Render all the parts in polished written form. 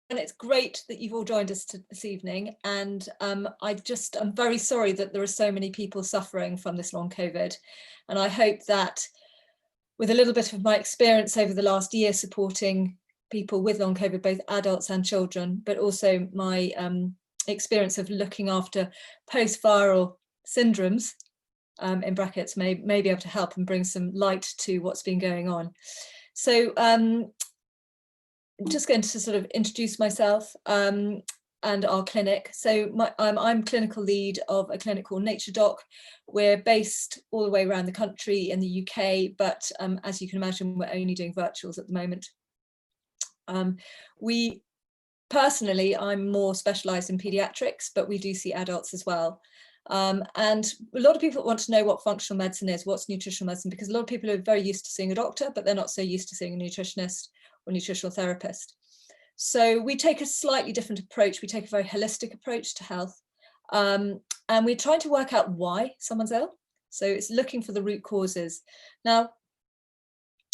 And it's great that you've all joined us this evening. And I'm very sorry that there are so many people suffering from this long COVID. And I hope that with a little bit of my experience over the last year supporting people with long COVID, both adults and children, but also my experience of looking after post-viral syndromes, in brackets, may be able to help and bring some light to what's been going on. So I'm just going to sort of introduce myself and our clinic. So I'm clinical lead of a clinic called Naturopath. We're based all the way around the country in the UK, but as you can imagine, we're only doing virtuals at the moment. Personally, I'm more specialised in paediatrics, but we do see adults as well. And a lot of people want to know what functional medicine is, what's nutritional medicine, because a lot of people are very used to seeing a doctor, but they're not so used to seeing a nutritionist or nutritional therapist. So we take a slightly different approach. We take a very holistic approach to health. And we're trying to work out why someone's ill. So it's looking for the root causes. Now,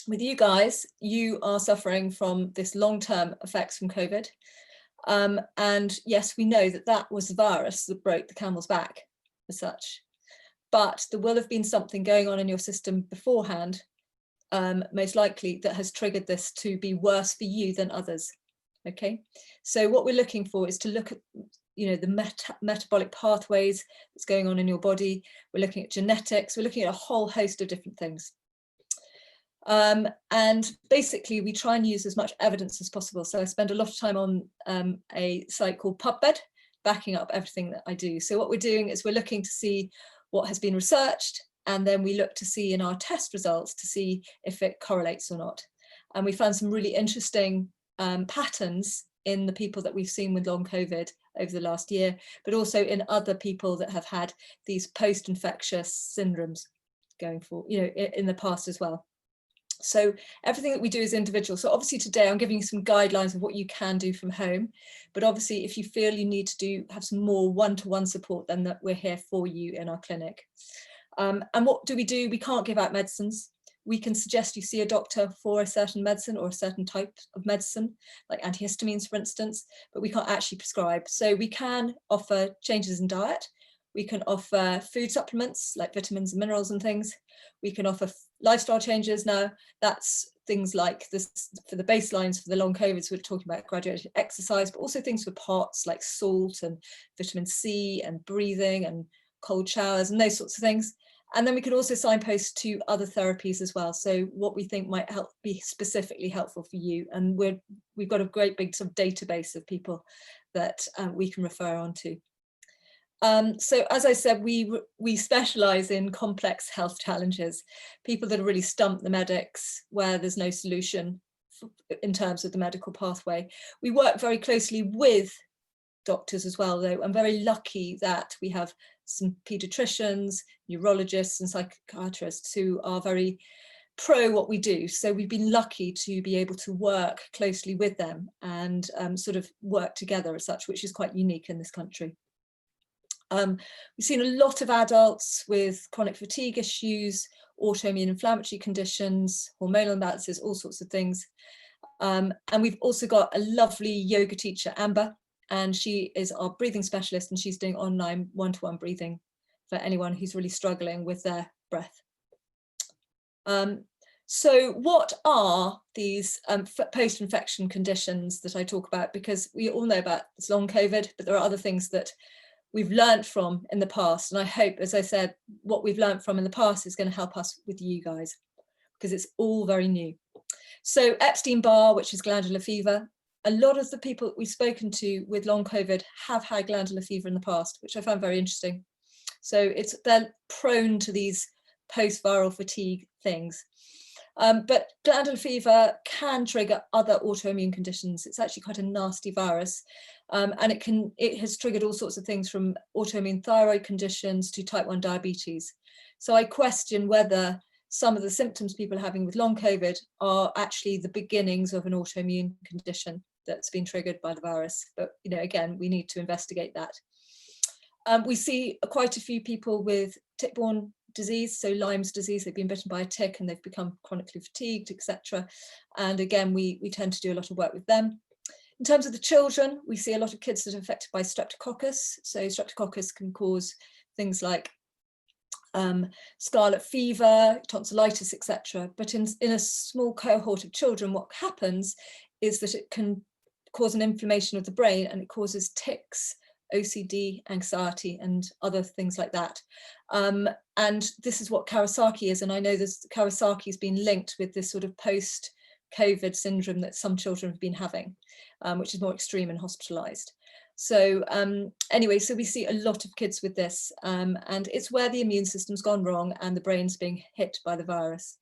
with you guys, you are suffering from this long-term effects from COVID. And yes, we know that that was the virus that broke the camel's back as such. But there will have been something going on in your system beforehand, most likely, that has triggered this to be worse for you than others. Okay, so what we're looking for is to look at, the metabolic pathways that's going on in your body. We're looking at genetics. We're looking at a whole host of different things. And basically, we try and use as much evidence as possible. So I spend a lot of time on a site called PubMed, backing up everything that I do. So what we're doing is we're looking to see what has been researched, and then we look to see in our test results to see if it correlates or not. And we found some really interesting patterns in the people that we've seen with long COVID over the last year, but also in other people that have had these post-infectious syndromes going for, in the past as well. So everything that we do is individual. So obviously today I'm giving you some guidelines of what you can do from home, but obviously if you feel you need to have some more one-to-one support, then that we're here for you in our clinic. And what do? We can't give out medicines. We can suggest you see a doctor for a certain medicine or a certain type of medicine, like antihistamines, for instance, but we can't actually prescribe. So we can offer changes in diet. We can offer food supplements like vitamins and minerals and things. We can offer lifestyle changes. Now, that's things like this for the baselines for the long COVID. So we're talking about graduated exercise, but also things for POTS like salt and vitamin C and breathing and cold showers and those sorts of things. And then we can also signpost to other therapies as well. So what we think might be specifically helpful for you. And we've got a great big sort of database of people that we can refer on to. So as I said, we specialise in complex health challenges, people that have really stumped the medics where there's no solution in terms of the medical pathway. We work very closely with doctors as well, though. I'm very lucky that we have some paediatricians, neurologists and psychiatrists who are very pro what we do. So we've been lucky to be able to work closely with them and sort of work together as such, which is quite unique in this country. We've seen a lot of adults with chronic fatigue issues, autoimmune inflammatory conditions, hormonal imbalances, all sorts of things. And we've also got a lovely yoga teacher, Amber, and she is our breathing specialist, and she's doing online one-to-one breathing for anyone who's really struggling with their breath. So what are these post-infection conditions that I talk about? Because we all know about this long COVID, but there are other things that we've learned from in the past. And I hope, as I said, what we've learned from in the past is going to help us with you guys, because it's all very new. So Epstein-Barr, which is glandular fever, a lot of the people we've spoken to with long COVID have had glandular fever in the past, which I found very interesting. So they're prone to these post-viral fatigue things. But glandular fever can trigger other autoimmune conditions. It's actually quite a nasty virus. And it has triggered all sorts of things from autoimmune thyroid conditions to type 1 diabetes. So I question whether some of the symptoms people are having with long COVID are actually the beginnings of an autoimmune condition that's been triggered by the virus. But, again, we need to investigate that. We see quite a few people with tick-borne disease, so Lyme's disease. They've been bitten by a tick and they've become chronically fatigued, etc. And again, we tend to do a lot of work with them. In terms of the children, we see a lot of kids that are affected by Streptococcus. So Streptococcus can cause things like scarlet fever, tonsillitis, etc. But in a small cohort of children, what happens is that it can cause an inflammation of the brain, and it causes tics, OCD, anxiety, and other things like that. And this is what Kawasaki is. And I know this Kawasaki has been linked with this sort of post-COVID syndrome that some children have been having, which is more extreme and hospitalized. So anyway, so we see a lot of kids with this, and it's where the immune system's gone wrong and the brain's being hit by the virus.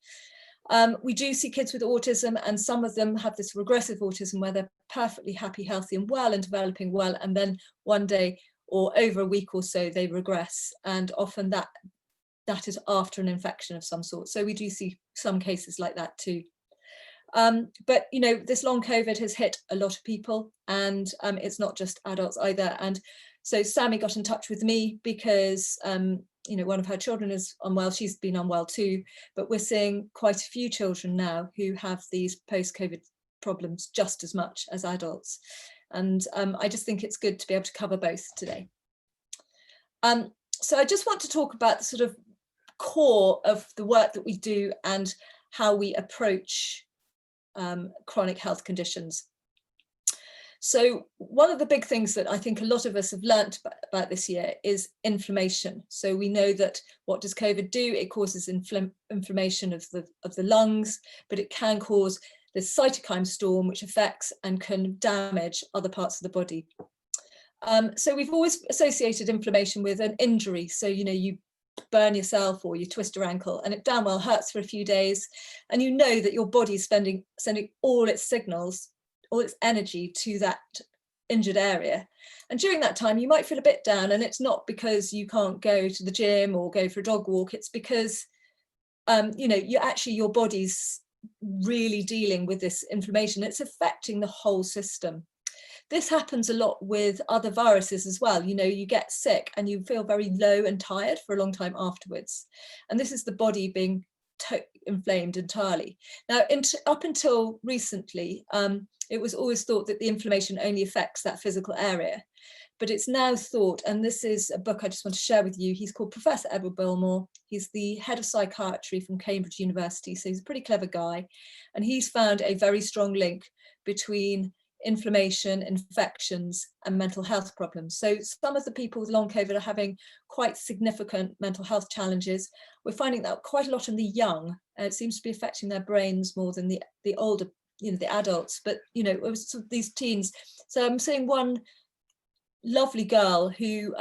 We do see kids with autism, and some of them have this regressive autism where they're perfectly happy, healthy and well and developing well, and then one day or over a week or so they regress, and often that is after an infection of some sort. So we do see some cases like that too. But you know, this long COVID has hit a lot of people, and it's not just adults either. And so Sammy got in touch with me because you know, one of her children is unwell. She's been unwell too, but we're seeing quite a few children now who have these post-COVID problems just as much as adults. And I just think it's good to be able to cover both today. So I just want to talk about the sort of core of the work that we do and how we approach chronic health conditions. So one of the big things that I think a lot of us have learnt about this year is inflammation. So we know that what does COVID do? It causes inflammation of the lungs, but it can cause this cytokine storm, which affects and can damage other parts of the body. So we've always associated inflammation with an injury. So, you know, you burn yourself or you twist your ankle and it damn well hurts for a few days, and you know that your body's sending all its signals, all its energy to that injured area. And during that time you might feel a bit down, and it's not because you can't go to the gym or go for a dog walk, it's because you know, your body's really dealing with this inflammation. It's affecting the whole system. This happens a lot with other viruses as well. You know, you get sick and you feel very low and tired for a long time afterwards. And this is the body being inflamed entirely. Now, up until recently, it was always thought that the inflammation only affects that physical area. But it's now thought, and this is a book I just want to share with you. He's called Professor Edward Bilmore. He's the head of psychiatry from Cambridge University. So he's a pretty clever guy. And he's found a very strong link between inflammation, infections and mental health problems. So some of the people with long COVID are having quite significant mental health challenges. We're finding that quite a lot in the young. It seems to be affecting their brains more than the older, you know, the adults, but you know, it was these teens. So I'm seeing one lovely girl who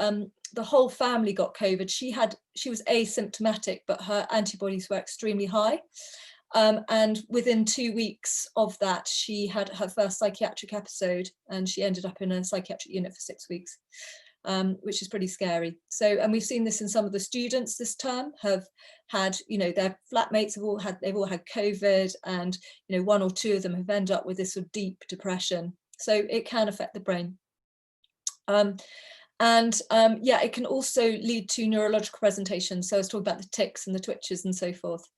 the whole family got COVID. She was asymptomatic, but her antibodies were extremely high. And within 2 weeks of that, she had her first psychiatric episode, and she ended up in a psychiatric unit for 6 weeks, which is pretty scary. So, and we've seen this in some of the students this term have had, you know, their flatmates they've all had COVID, and, you know, 1 or 2 of them have ended up with this sort of deep depression. So it can affect the brain. Yeah, it can also lead to neurological presentations. So I was talking about the tics and the twitches and so forth.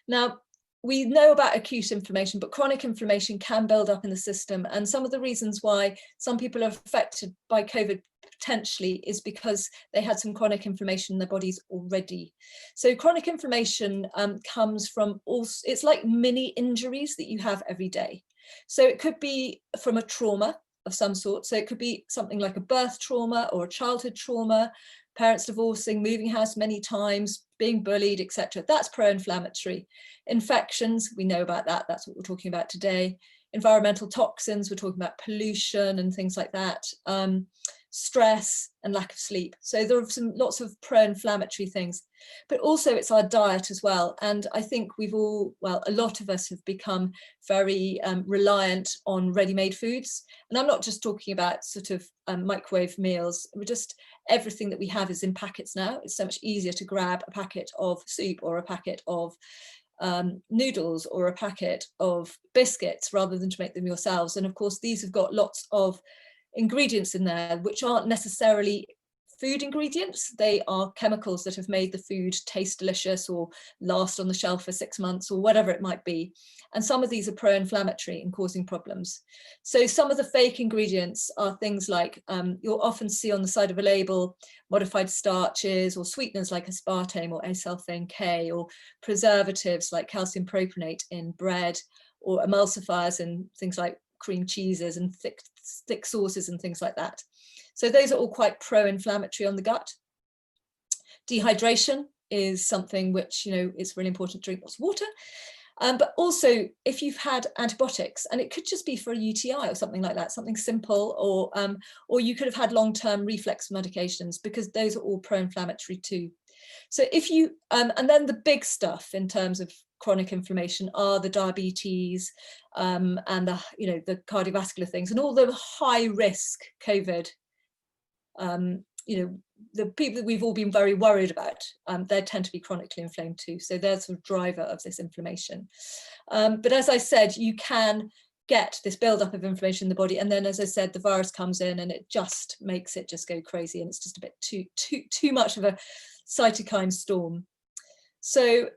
Now, we know about acute inflammation, but chronic inflammation can build up in the system. And some of the reasons why some people are affected by COVID potentially is because they had some chronic inflammation in their bodies already. So chronic inflammation comes from it's like mini injuries that you have every day. So it could be from a trauma of some sort. So it could be something like a birth trauma or a childhood trauma, parents divorcing, moving house many times, being bullied, etc. That's pro-inflammatory. Infections, we know about that. That's what we're talking about today. Environmental toxins, we're talking about pollution and things like that. Stress and lack of sleep. So there are lots of pro-inflammatory things, but also it's our diet as well. And I think a lot of us have become very reliant on ready-made foods. And I'm not just talking about sort of microwave meals. Everything that we have is in packets now. It's so much easier to grab a packet of soup or a packet of noodles or a packet of biscuits rather than to make them yourselves. And of course, these have got lots of ingredients in there which aren't necessarily food ingredients. They are chemicals that have made the food taste delicious or last on the shelf for 6 months or whatever it might be. And some of these are pro-inflammatory and causing problems. So some of the fake ingredients are things like, you'll often see on the side of a label, modified starches or sweeteners like aspartame or acesulfame K, or preservatives like calcium propionate in bread, or emulsifiers in things like cream cheeses and thick sauces and things like that. So those are all quite pro-inflammatory on the gut. Dehydration is something which, it's really important to drink lots of water. But also if you've had antibiotics, and it could just be for a UTI or something like that, something simple, or you could have had long-term reflex medications, because those are all pro-inflammatory too. So if you, and then the big stuff in terms of chronic inflammation are the diabetes and the cardiovascular things, and all the high risk COVID, the people that we've all been very worried about, they tend to be chronically inflamed too. So they're sort of driver of this inflammation. But as I said, you can get this buildup of inflammation in the body, and then, as I said, the virus comes in and it just makes it just go crazy, and it's just a bit too much of a cytokine storm. So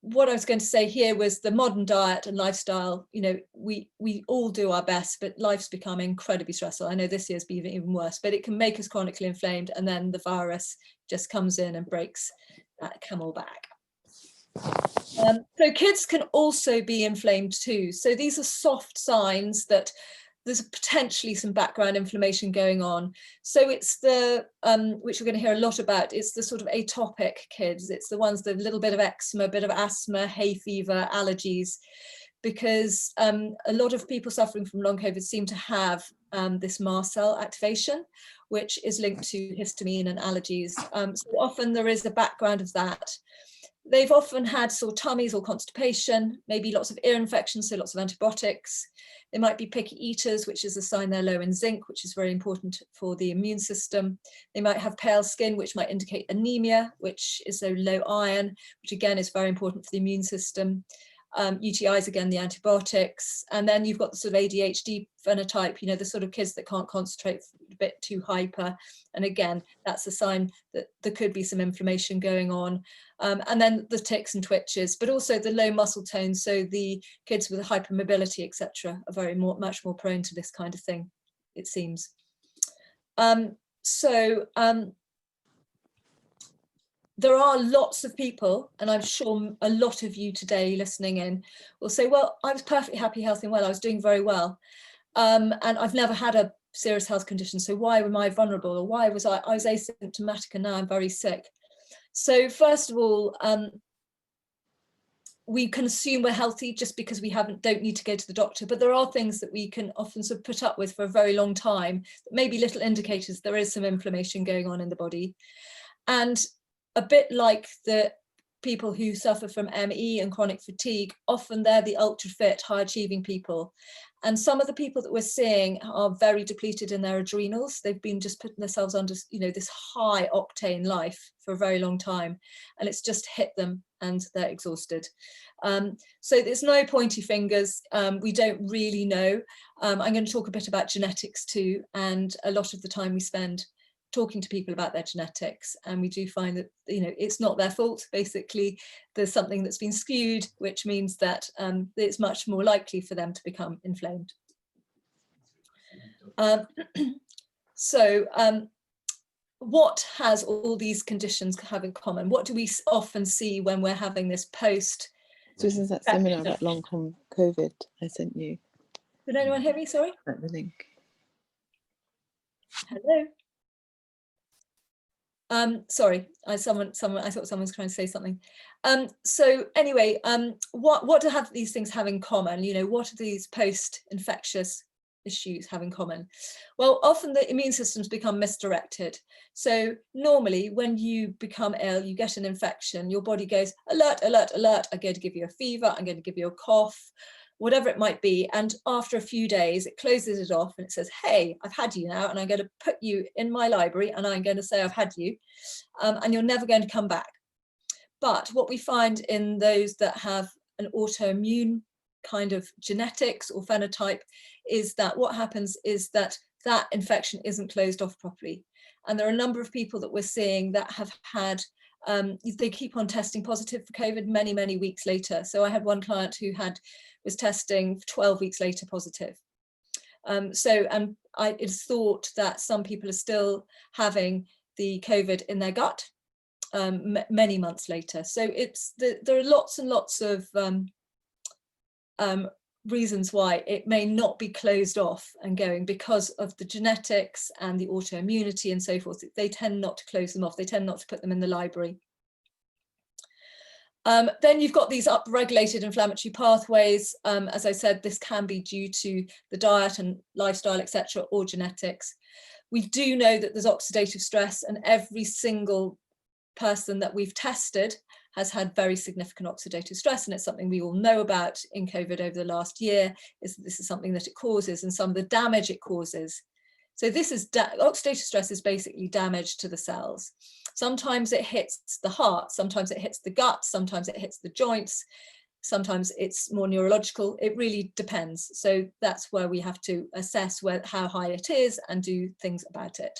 what I was going to say here was the modern diet and lifestyle, we all do our best, but life's become incredibly stressful. I know this year's been even worse, but it can make us chronically inflamed, and then the virus just comes in and breaks that camel back. So kids can also be inflamed too. So these are soft signs that there's potentially some background inflammation going on. So it's the, which we're going to hear a lot about, it's the sort of atopic kids. It's the ones that have a little bit of eczema, a bit of asthma, hay fever, allergies, because a lot of people suffering from long COVID seem to have this mast cell activation, which is linked to histamine and allergies. So often there is a background of that. They've often had sore tummies or constipation, maybe lots of ear infections, so lots of antibiotics. They might be picky eaters, which is a sign they're low in zinc, which is very important for the immune system. They might have pale skin, which might indicate anemia, which is so low iron, which again is very important for the immune system. UTIs, again, the antibiotics. And then you've got the sort of ADHD phenotype, the sort of kids that can't concentrate, a bit too hyper. And again, that's a sign that there could be some inflammation going on. And then the tics and twitches, but also the low muscle tone. So the kids with hypermobility, etc., are much more prone to this kind of thing, it seems. There are lots of people, and I'm sure a lot of you today listening in will say, well, I was perfectly happy, healthy and well. I was doing very well. And I've never had a serious health condition. So why am I vulnerable? Or why was I was asymptomatic and now I'm very sick? So first of all, we can assume we're healthy just because we don't need to go to the doctor. But there are things that we can often sort of put up with for a very long time, maybe little indicators there is some inflammation going on in the body. And a bit like the people who suffer from ME and chronic fatigue, often they're the ultra fit, high achieving people. And some of the people that we're seeing are very depleted in their adrenals. They've been just putting themselves under, this high octane life for a very long time, and it's just hit them and they're exhausted. So there's no pointy fingers. We don't really know. I'm going to talk a bit about genetics too, and a lot of the time we spend talking to people about their genetics, and we do find that it's not their fault. Basically, there's something that's been skewed, which means that it's much more likely for them to become inflamed. What has all these conditions have in common? What do we often see when we're having this post? So this is that seminar about long COVID I sent you. Did anyone hear me? Sorry. At the link. Hello. Sorry, I thought someone was trying to say something. So anyway, what do these things have in common? What do these post-infectious issues have in common? Well, often the immune systems become misdirected. So normally when you become ill, you get an infection, your body goes, alert, alert, alert, I'm going to give you a fever, I'm going to give you a cough, whatever it might be. And after a few days, it closes it off and it says, hey, I've had you now, and I'm going to put you in my library and I'm going to say I've had you, and you're never going to come back. But what we find in those that have an autoimmune kind of genetics or phenotype is that what happens is that infection isn't closed off properly. And there are a number of people that we're seeing that have had, they keep on testing positive for COVID many, many weeks later. So I had one client who was testing 12 weeks later positive. It's thought that some people are still having the COVID in their gut many months later. So there are lots and lots of reasons why it may not be closed off and going, because of the genetics and the autoimmunity and so forth. They tend not to close them off. They tend not to put them in the library. Then you've got these upregulated inflammatory pathways. As I said, this can be due to the diet and lifestyle, etc., or genetics. We do know that there's oxidative stress, and every single person that we've tested has had very significant oxidative stress, and it's something we all know about in COVID over the last year, is that this is something that it causes and some of the damage it causes. So this is oxidative stress is basically damage to the cells. Sometimes it hits the heart, sometimes it hits the gut, sometimes it hits the joints, sometimes it's more neurological. It really depends. So that's where we have to assess how high it is and do things about it.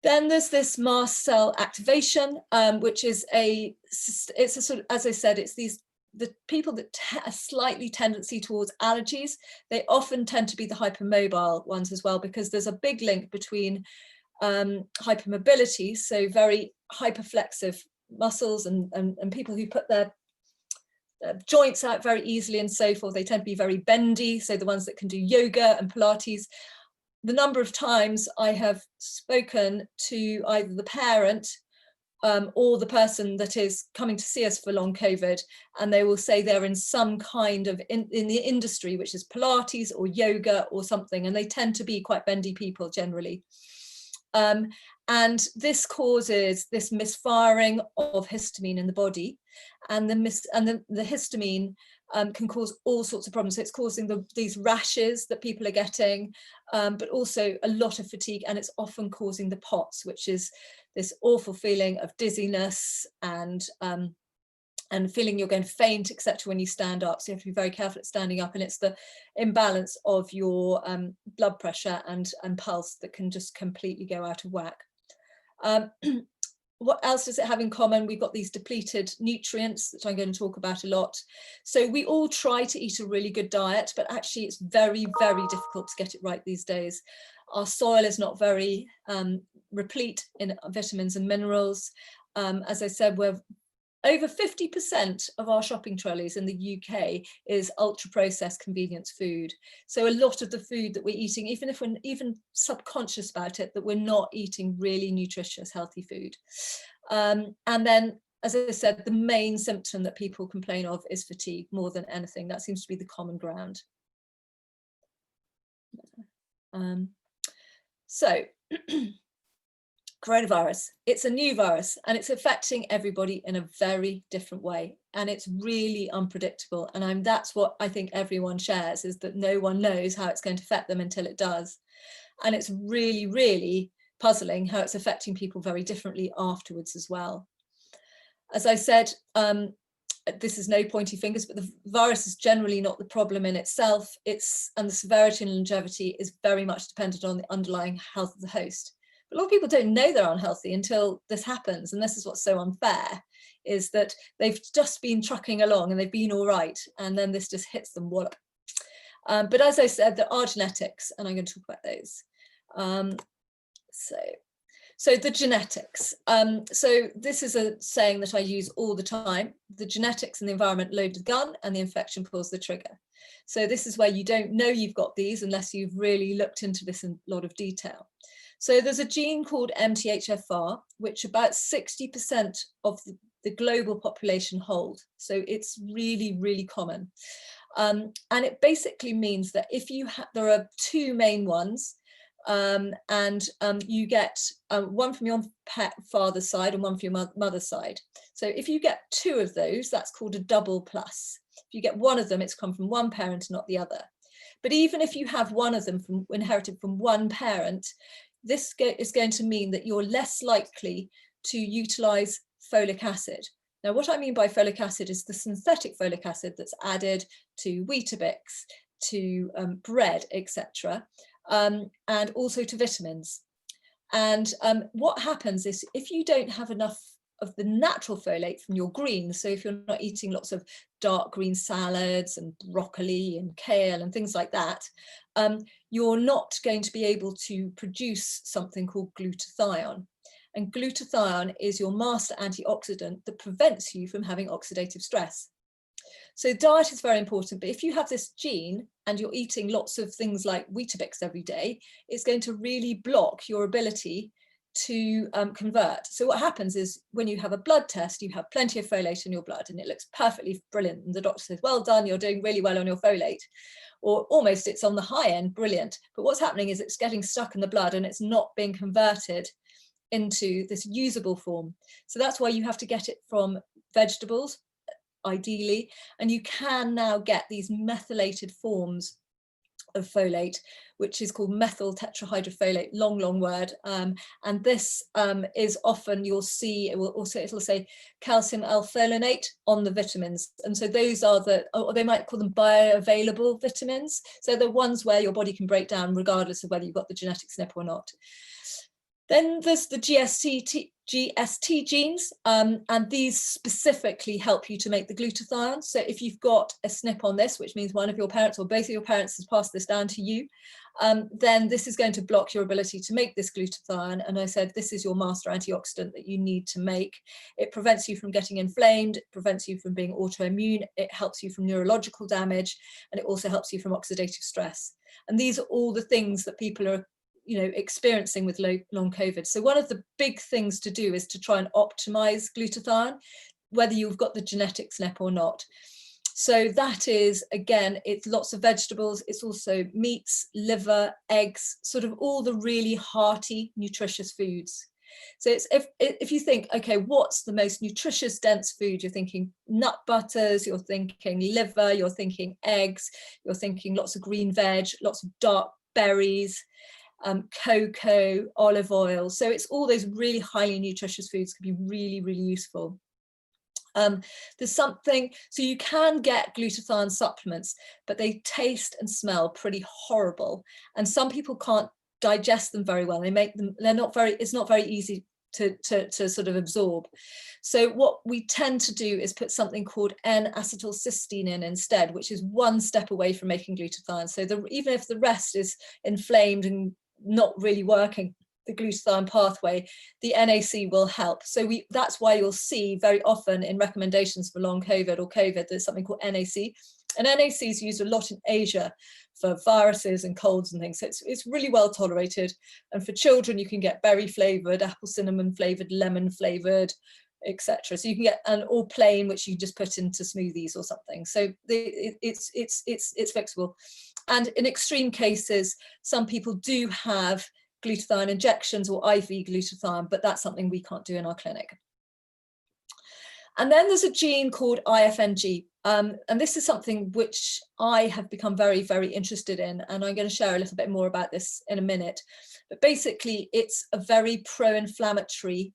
Then there's this mast cell activation, which is it's a sort of, as I said, it's the people that a slightly tendency towards allergies. They often tend to be the hypermobile ones as well, because there's a big link between hypermobility, so very hyperflexive muscles, and people who put their joints out very easily and so forth. They tend to be very bendy, so the ones that can do yoga and Pilates. The number of times I have spoken to either the parent or the person that is coming to see us for long COVID, and they will say they're in some kind of in the industry, which is Pilates or yoga or something, and they tend to be quite bendy people generally. And this causes this misfiring of histamine in the body, and the histamine can cause all sorts of problems. So it's causing these rashes that people are getting, but also a lot of fatigue, and it's often causing the POTS, which is this awful feeling of dizziness and feeling you're going to faint, etc., when you stand up. So you have to be very careful at standing up, and it's the imbalance of your blood pressure and pulse that can just completely go out of whack. What else does it have in common? We've got these depleted nutrients that I'm going to talk about a lot. So we all try to eat a really good diet, but actually it's very, very difficult to get it right these days. Our soil is not very replete in vitamins and minerals. As I said, we're over 50% of our shopping trolleys in the UK is ultra processed convenience food. So a lot of the food that we're eating, even if we're even subconscious about it, that we're not eating really nutritious, healthy food. And then, as I said, the main symptom that people complain of is fatigue more than anything. That seems to be the common ground. Coronavirus, it's a new virus, and it's affecting everybody in a very different way, and it's really unpredictable. And that's what I think everyone shares, is that no one knows how it's going to affect them until it does. And it's really, really puzzling how it's affecting people very differently afterwards as well. As I said, this is no pointy fingers, but the virus is generally not the problem in itself. And the severity and longevity is very much dependent on the underlying health of the host. A lot of people don't know they're unhealthy until this happens, and this is what's so unfair, is that they've just been trucking along and they've been all right, and then this just hits them wallop. But as I said, there are genetics, and I'm going to talk about those. So the genetics. So this is a saying that I use all the time: the genetics and the environment load the gun, and the infection pulls the trigger. So this is where you don't know you've got these unless you've really looked into this in a lot of detail. So there's a gene called MTHFR, which about 60% of the global population hold. So it's really, really common. And it basically means that if you there are two main ones, and you get one from your father's side and one from your mother's side. So if you get two of those, that's called a double plus. If you get one of them, it's come from one parent, not the other. But even if you have one of them inherited from one parent, this is going to mean that you're less likely to utilize folic acid. Now, what I mean by folic acid is the synthetic folic acid that's added to Weetabix, to bread, etc., and also to vitamins. And what happens is if you don't have enough of the natural folate from your greens, so if you're not eating lots of dark green salads and broccoli and kale and things like that, you're not going to be able to produce something called glutathione. And glutathione is your master antioxidant that prevents you from having oxidative stress. So diet is very important, but if you have this gene and you're eating lots of things like Weetabix every day, it's going to really block your ability to convert. So what happens is when you have a blood test, you have plenty of folate in your blood and it looks perfectly brilliant. And the doctor says, well done, you're doing really well on your folate, or almost it's on the high end, brilliant. But what's happening is it's getting stuck in the blood and it's not being converted into this usable form. So that's why you have to get it from vegetables, ideally, and you can now get these methylated forms of folate, which is called methyl tetrahydrofolate, long word, and this is often, you'll see, it'll say calcium L-folate on the vitamins, and so those are the, or they might call them bioavailable vitamins, so the ones where your body can break down regardless of whether you've got the genetic SNP or not. Then there's the GST genes, and these specifically help you to make the glutathione. So if you've got a SNP on this, which means one of your parents or both of your parents has passed this down to you, then this is going to block your ability to make this glutathione. And I said, this is your master antioxidant that you need to make. It prevents you from getting inflamed, it prevents you from being autoimmune, it helps you from neurological damage, and it also helps you from oxidative stress. And these are all the things that people are experiencing with long COVID. So one of the big things to do is to try and optimize glutathione, whether you've got the genetic SNP or not. So that is, again, it's lots of vegetables. It's also meats, liver, eggs, sort of all the really hearty, nutritious foods. So it's, if you think, okay, what's the most nutritious, dense food? You're thinking nut butters, you're thinking liver, you're thinking eggs, you're thinking lots of green veg, lots of dark berries, cocoa, olive oil. So it's all those really highly nutritious foods can be really, really useful. There's something, so you can get glutathione supplements, but they taste and smell pretty horrible. And some people can't digest them very well. They make them, they're not very, it's not very easy to sort of absorb. So what we tend to do is put something called N-acetylcysteine in instead, which is one step away from making glutathione. So even if the rest is inflamed and not really working, the glutathione pathway, the NAC will help. So that's why you'll see very often in recommendations for long COVID or COVID, there's something called NAC. And NAC is used a lot in Asia for viruses and colds and things. So it's really well tolerated. And for children, you can get berry flavored, apple cinnamon flavored, lemon flavored, etc. So you can get an all plain, which you just put into smoothies or something. So it's flexible. And in extreme cases, some people do have glutathione injections or IV glutathione, but that's something we can't do in our clinic. And then there's a gene called IFNG. And this is something which I have become very, very interested in. And I'm going to share a little bit more about this in a minute. But basically, it's a very pro-inflammatory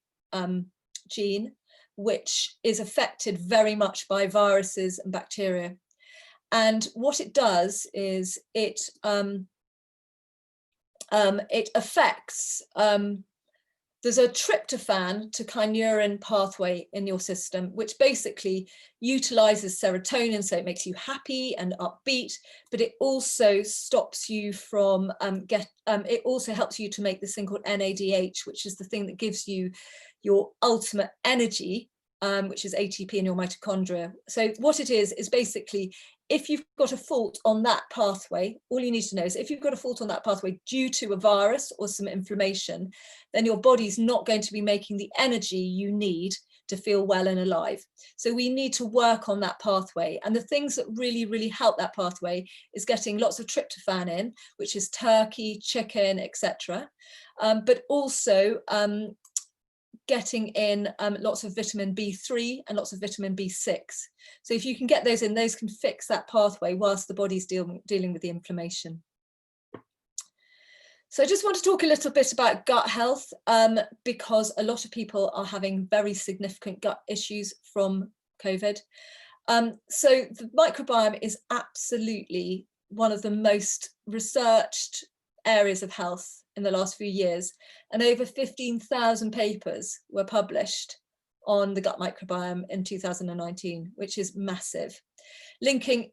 gene, which is affected very much by viruses and bacteria. And what it does is it affects, there's a tryptophan to kynurenine pathway in your system, which basically utilizes serotonin, so it makes you happy and upbeat, but it also stops you from it also helps you to make this thing called NADH, which is the thing that gives you your ultimate energy, which is ATP in your mitochondria. So what it is basically, if you've got a fault on that pathway, all you need to know is if you've got a fault on that pathway due to a virus or some inflammation, then your body's not going to be making the energy you need to feel well and alive. So we need to work on that pathway. And the things that really, really help that pathway is getting lots of tryptophan in, which is turkey, chicken, etc. But also getting in lots of vitamin B3 and lots of vitamin B6. So if you can get those in, those can fix that pathway whilst the body's dealing with the inflammation. So I just want to talk a little bit about gut health, because a lot of people are having very significant gut issues from COVID. So the microbiome is absolutely one of the most researched areas of health in the last few years, and over 15,000 papers were published on the gut microbiome in 2019, which is massive, linking,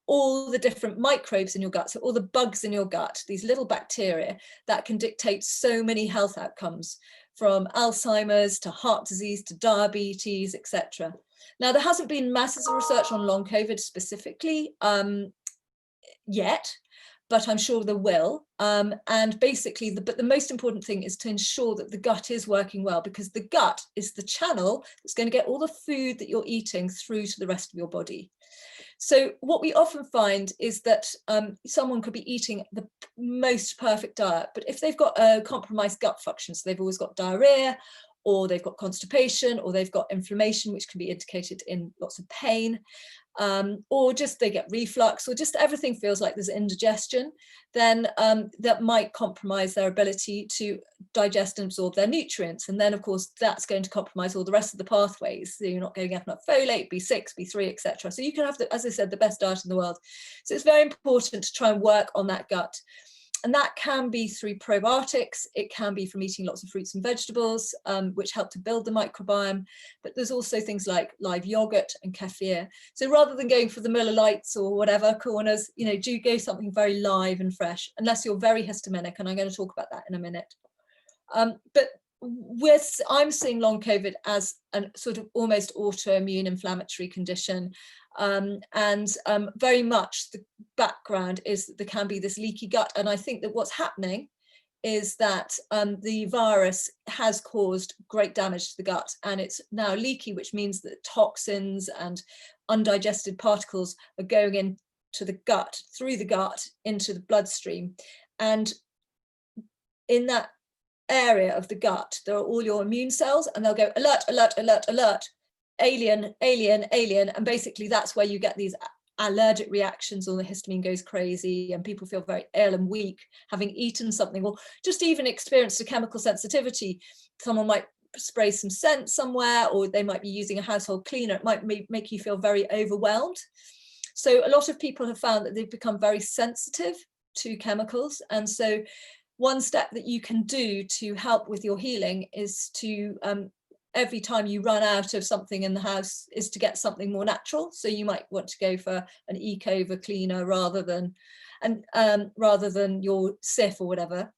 all the different microbes in your gut, so all the bugs in your gut, these little bacteria that can dictate so many health outcomes, from Alzheimer's to heart disease to diabetes, etc. Now, there hasn't been masses of research on long COVID specifically yet, but I'm sure there will. And basically, but the most important thing is to ensure that the gut is working well, because the gut is the channel that's going to get all the food that you're eating through to the rest of your body. So what we often find is that someone could be eating the most perfect diet, but if they've got a compromised gut function, so they've always got diarrhea, or they've got constipation, or they've got inflammation, which can be indicated in lots of pain, or just they get reflux, or just everything feels like there's indigestion, then that might compromise their ability to digest and absorb their nutrients. And then, of course, that's going to compromise all the rest of the pathways. So you're not getting enough folate, B6, B3, etc. So you can have, as I said, the best diet in the world. So it's very important to try and work on that gut. And that can be through probiotics. It can be from eating lots of fruits and vegetables, which help to build the microbiome. But there's also things like live yogurt and kefir. So rather than going for the Miller Lights or whatever corners, do go something very live and fresh, unless you're very histaminic. And I'm going to talk about that in a minute. But I'm seeing long COVID as a sort of almost autoimmune inflammatory condition. Very much the background is that there can be this leaky gut. And I think that what's happening is that the virus has caused great damage to the gut, and it's now leaky, which means that toxins and undigested particles are going into the gut, through the gut, into the bloodstream. And in that area of the gut, there are all your immune cells, and they'll go alert, alert, alert, alert, alien, alien, alien. And basically that's where you get these allergic reactions, or the histamine goes crazy and people feel very ill and weak, having eaten something, or just even experienced a chemical sensitivity. Someone might spray some scent somewhere, or they might be using a household cleaner. It might make you feel very overwhelmed. So a lot of people have found that they've become very sensitive to chemicals. And so one step that you can do to help with your healing is to every time you run out of something in the house, is to get something more natural. So you might want to go for an eco cleaner rather than your Cif or whatever.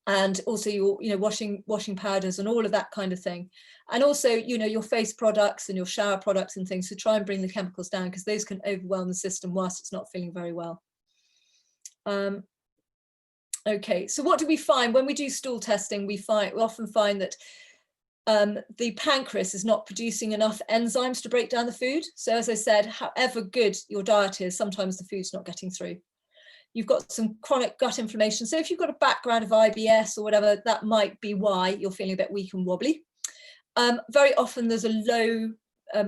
And also your washing powders and all of that kind of thing. And also your face products and your shower products and things to try and bring the chemicals down, because those can overwhelm the system whilst it's not feeling very well. Okay, so what do we find when we do stool testing? We often find that the pancreas is not producing enough enzymes to break down the food. So as I said, however good your diet is, sometimes the food's not getting through. You've got some chronic gut inflammation. So if you've got a background of IBS or whatever, that might be why you're feeling a bit weak and wobbly. Very often there's a low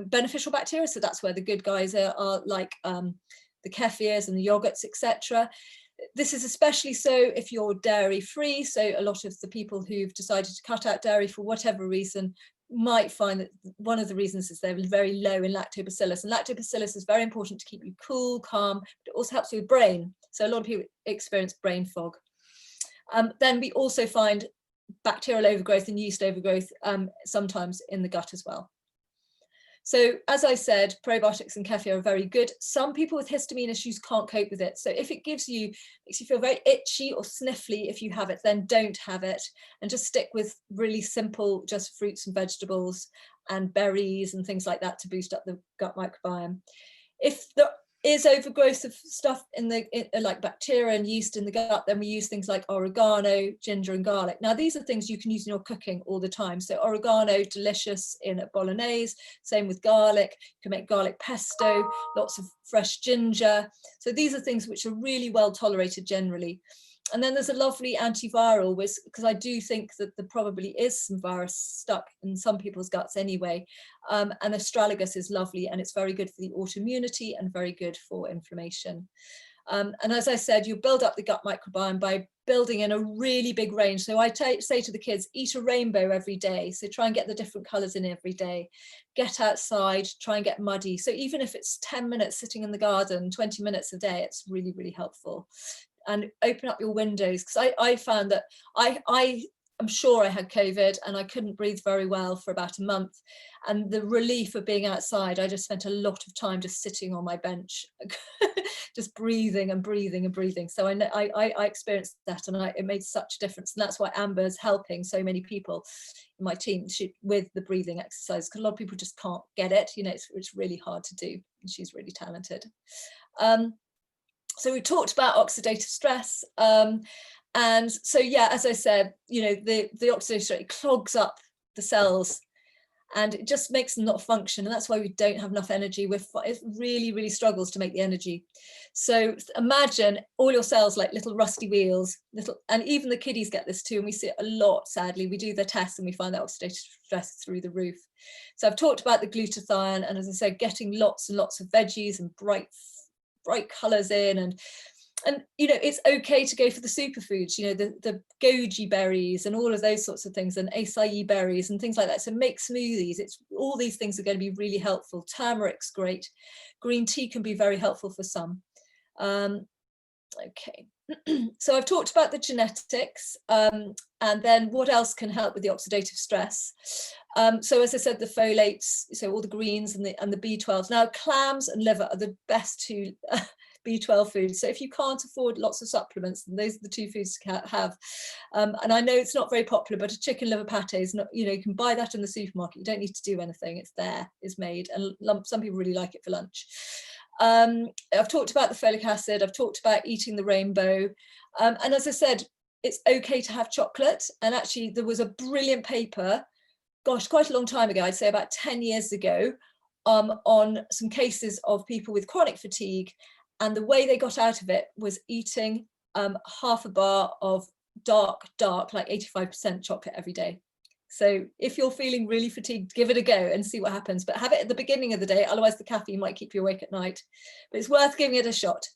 beneficial bacteria. So that's where the good guys are like the kefirs and the yogurts, etc. This is especially so if you're dairy free. So a lot of the people who've decided to cut out dairy for whatever reason might find that one of the reasons is they're very low in lactobacillus, and lactobacillus is very important to keep you cool, calm, but it also helps with brain. So a lot of people experience brain fog. Then we also find bacterial overgrowth and yeast overgrowth sometimes in the gut as well. So as I said, probiotics and kefir are very good. Some people with histamine issues can't cope with it. So if it makes you feel very itchy or sniffly if you have it, then don't have it, and just stick with really simple, just fruits and vegetables and berries and things like that to boost up the gut microbiome. If there is overgrowth of stuff like bacteria and yeast in the gut, then we use things like oregano, ginger and garlic. Now these are things you can use in your cooking all the time. So oregano, delicious in a bolognese, same with garlic. You can make garlic pesto, lots of fresh ginger. So these are things which are really well tolerated generally. And then there's a lovely antiviral, because I do think that there probably is some virus stuck in some people's guts anyway. And astragalus is lovely, and it's very good for the autoimmunity and very good for inflammation. And as I said, you build up the gut microbiome by building in a really big range. So I say to the kids, eat a rainbow every day. So try and get the different colors in every day. Get outside, try and get muddy. So even if it's 10 minutes sitting in the garden, 20 minutes a day, it's really, really helpful. and open up your windows, because I found that I'm sure I had COVID and I couldn't breathe very well for about a month, and the relief of being outside, I just spent a lot of time just sitting on my bench just breathing and breathing and breathing. So I experienced that, and it made such a difference, and that's why Amber's helping so many people in my team with the breathing exercise, because a lot of people just can't get it, you know, it's really hard to do, and she's really talented. So we talked about oxidative stress, and so, yeah, as I said, you know, the oxidative stress, it clogs up the cells and it just makes them not function. And that's why we don't have enough energy. It really, really struggles to make the energy. So imagine all your cells like little rusty wheels, and even the kiddies get this too. And we see it a lot, sadly. We do the tests and we find that oxidative stress through the roof. So I've talked about the glutathione, and as I said, getting lots and lots of veggies and bright colors in, and you know, it's okay to go for the superfoods, you know, the goji berries and all of those sorts of things, and acai berries and things like that. So make smoothies. It's all these things are going to be really helpful. Turmeric's great. Green tea can be very helpful for some. Okay. So I've talked about the genetics, and then what else can help with the oxidative stress. So as I said, the folates, so all the greens and the B12s. Now, clams and liver are the best two B12 foods. So if you can't afford lots of supplements, then those are the two foods to have. And I know it's not very popular, but a chicken liver pate is not, you know, you can buy that in the supermarket. You don't need to do anything. It's there, it's made, and some people really like it for lunch. I've talked about the folic acid. I've talked about eating the rainbow. And as I said, it's okay to have chocolate. And actually, there was a brilliant paper, gosh, quite a long time ago, I'd say about 10 years ago, on some cases of people with chronic fatigue. And the way they got out of it was eating half a bar of dark, like 85% chocolate every day. So if you're feeling really fatigued, give it a go and see what happens. But have it at the beginning of the day, otherwise the caffeine might keep you awake at night. But it's worth giving it a shot.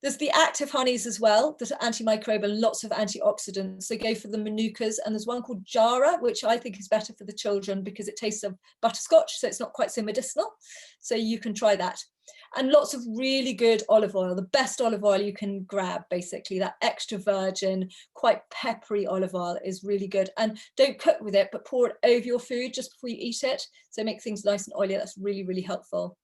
There's the active honeys as well that are antimicrobial, lots of antioxidants. So go for the Manukas, and there's one called Jara, which I think is better for the children because it tastes of butterscotch, so it's not quite so medicinal. So you can try that. And lots of really good olive oil, the best olive oil you can grab, basically. That extra virgin, quite peppery olive oil is really good. And don't cook with it, but pour it over your food just before you eat it. So make things nice and oily. That's really, really helpful.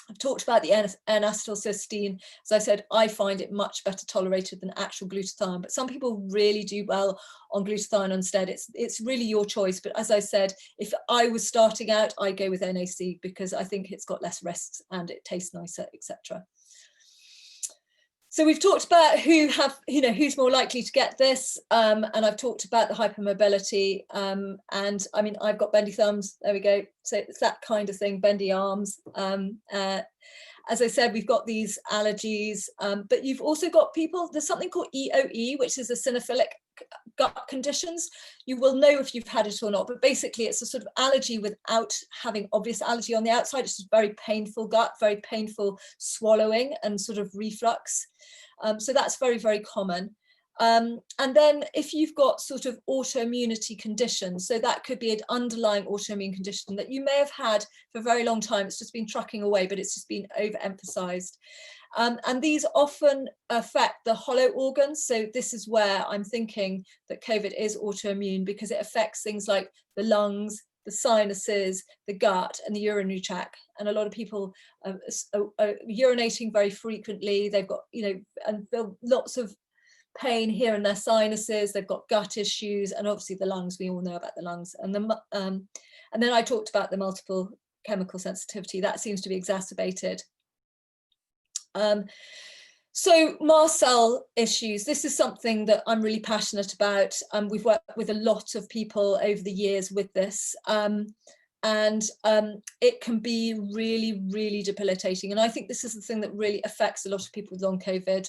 I've talked about the N-acetylcysteine. As I said, I find it much better tolerated than actual glutathione, but some people really do well on glutathione instead. It's really your choice. But as I said, if I was starting out, I go with NAC because I think it's got less risks and it tastes nicer, etc. So we've talked about who's more likely to get this, and I've talked about the hypermobility, and I mean, I've got bendy thumbs, there we go, so it's that kind of thing, bendy arms. As I said, we've got these allergies, but you've also got people, there's something called EOE, which is eosinophilic gut conditions. You will know if you've had it or not, but basically it's a sort of allergy without having obvious allergy on the outside. It's just very painful gut, very painful swallowing and sort of reflux. So that's very, very common. And then if you've got sort of autoimmunity conditions, so that could be an underlying autoimmune condition that you may have had for a very long time. It's just been trucking away, but it's just been overemphasized. And these often affect the hollow organs. So this is where I'm thinking that COVID is autoimmune, because it affects things like the lungs, the sinuses, the gut, and the urinary tract. And a lot of people are urinating very frequently. They've got, and lots of pain here in their sinuses. They've got gut issues, and obviously the lungs. We all know about the lungs. And then I talked about the multiple chemical sensitivity that seems to be exacerbated. So mast cell issues, this is something that I'm really passionate about. We've worked with a lot of people over the years with this, and it can be really, really debilitating. And I think this is the thing that really affects a lot of people with long COVID,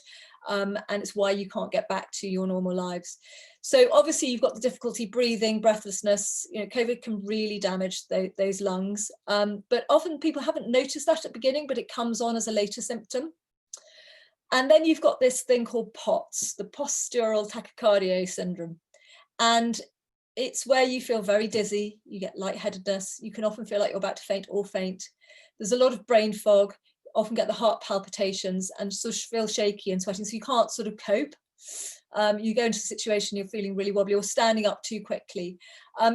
and it's why you can't get back to your normal lives. So obviously you've got the difficulty breathing, breathlessness. COVID can really damage those lungs, but often people haven't noticed that at the beginning, but it comes on as a later symptom. And then you've got this thing called POTS, the postural tachycardia syndrome. And it's where you feel very dizzy, you get lightheadedness, you can often feel like you're about to faint or faint. There's a lot of brain fog. often get the heart palpitations and sort of feel shaky and sweating, so you can't sort of cope. You go into a situation you're feeling really wobbly or standing up too quickly.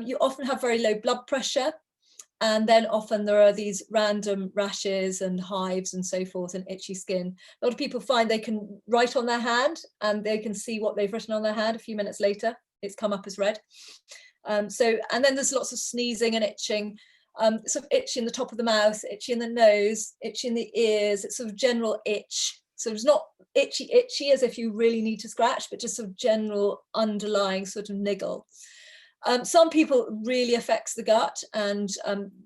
You often have very low blood pressure, and then often there are these random rashes and hives and so forth and itchy skin. A lot of people find they can write on their hand and they can see what they've written on their hand a few minutes later. It's come up as red. And then there's lots of sneezing and itching, sort of itchy in the top of the mouth, itchy in the nose, itchy in the ears. It's sort of general itch. So it's not itchy as if you really need to scratch, but just sort of general underlying sort of niggle. Some people really affects the gut, and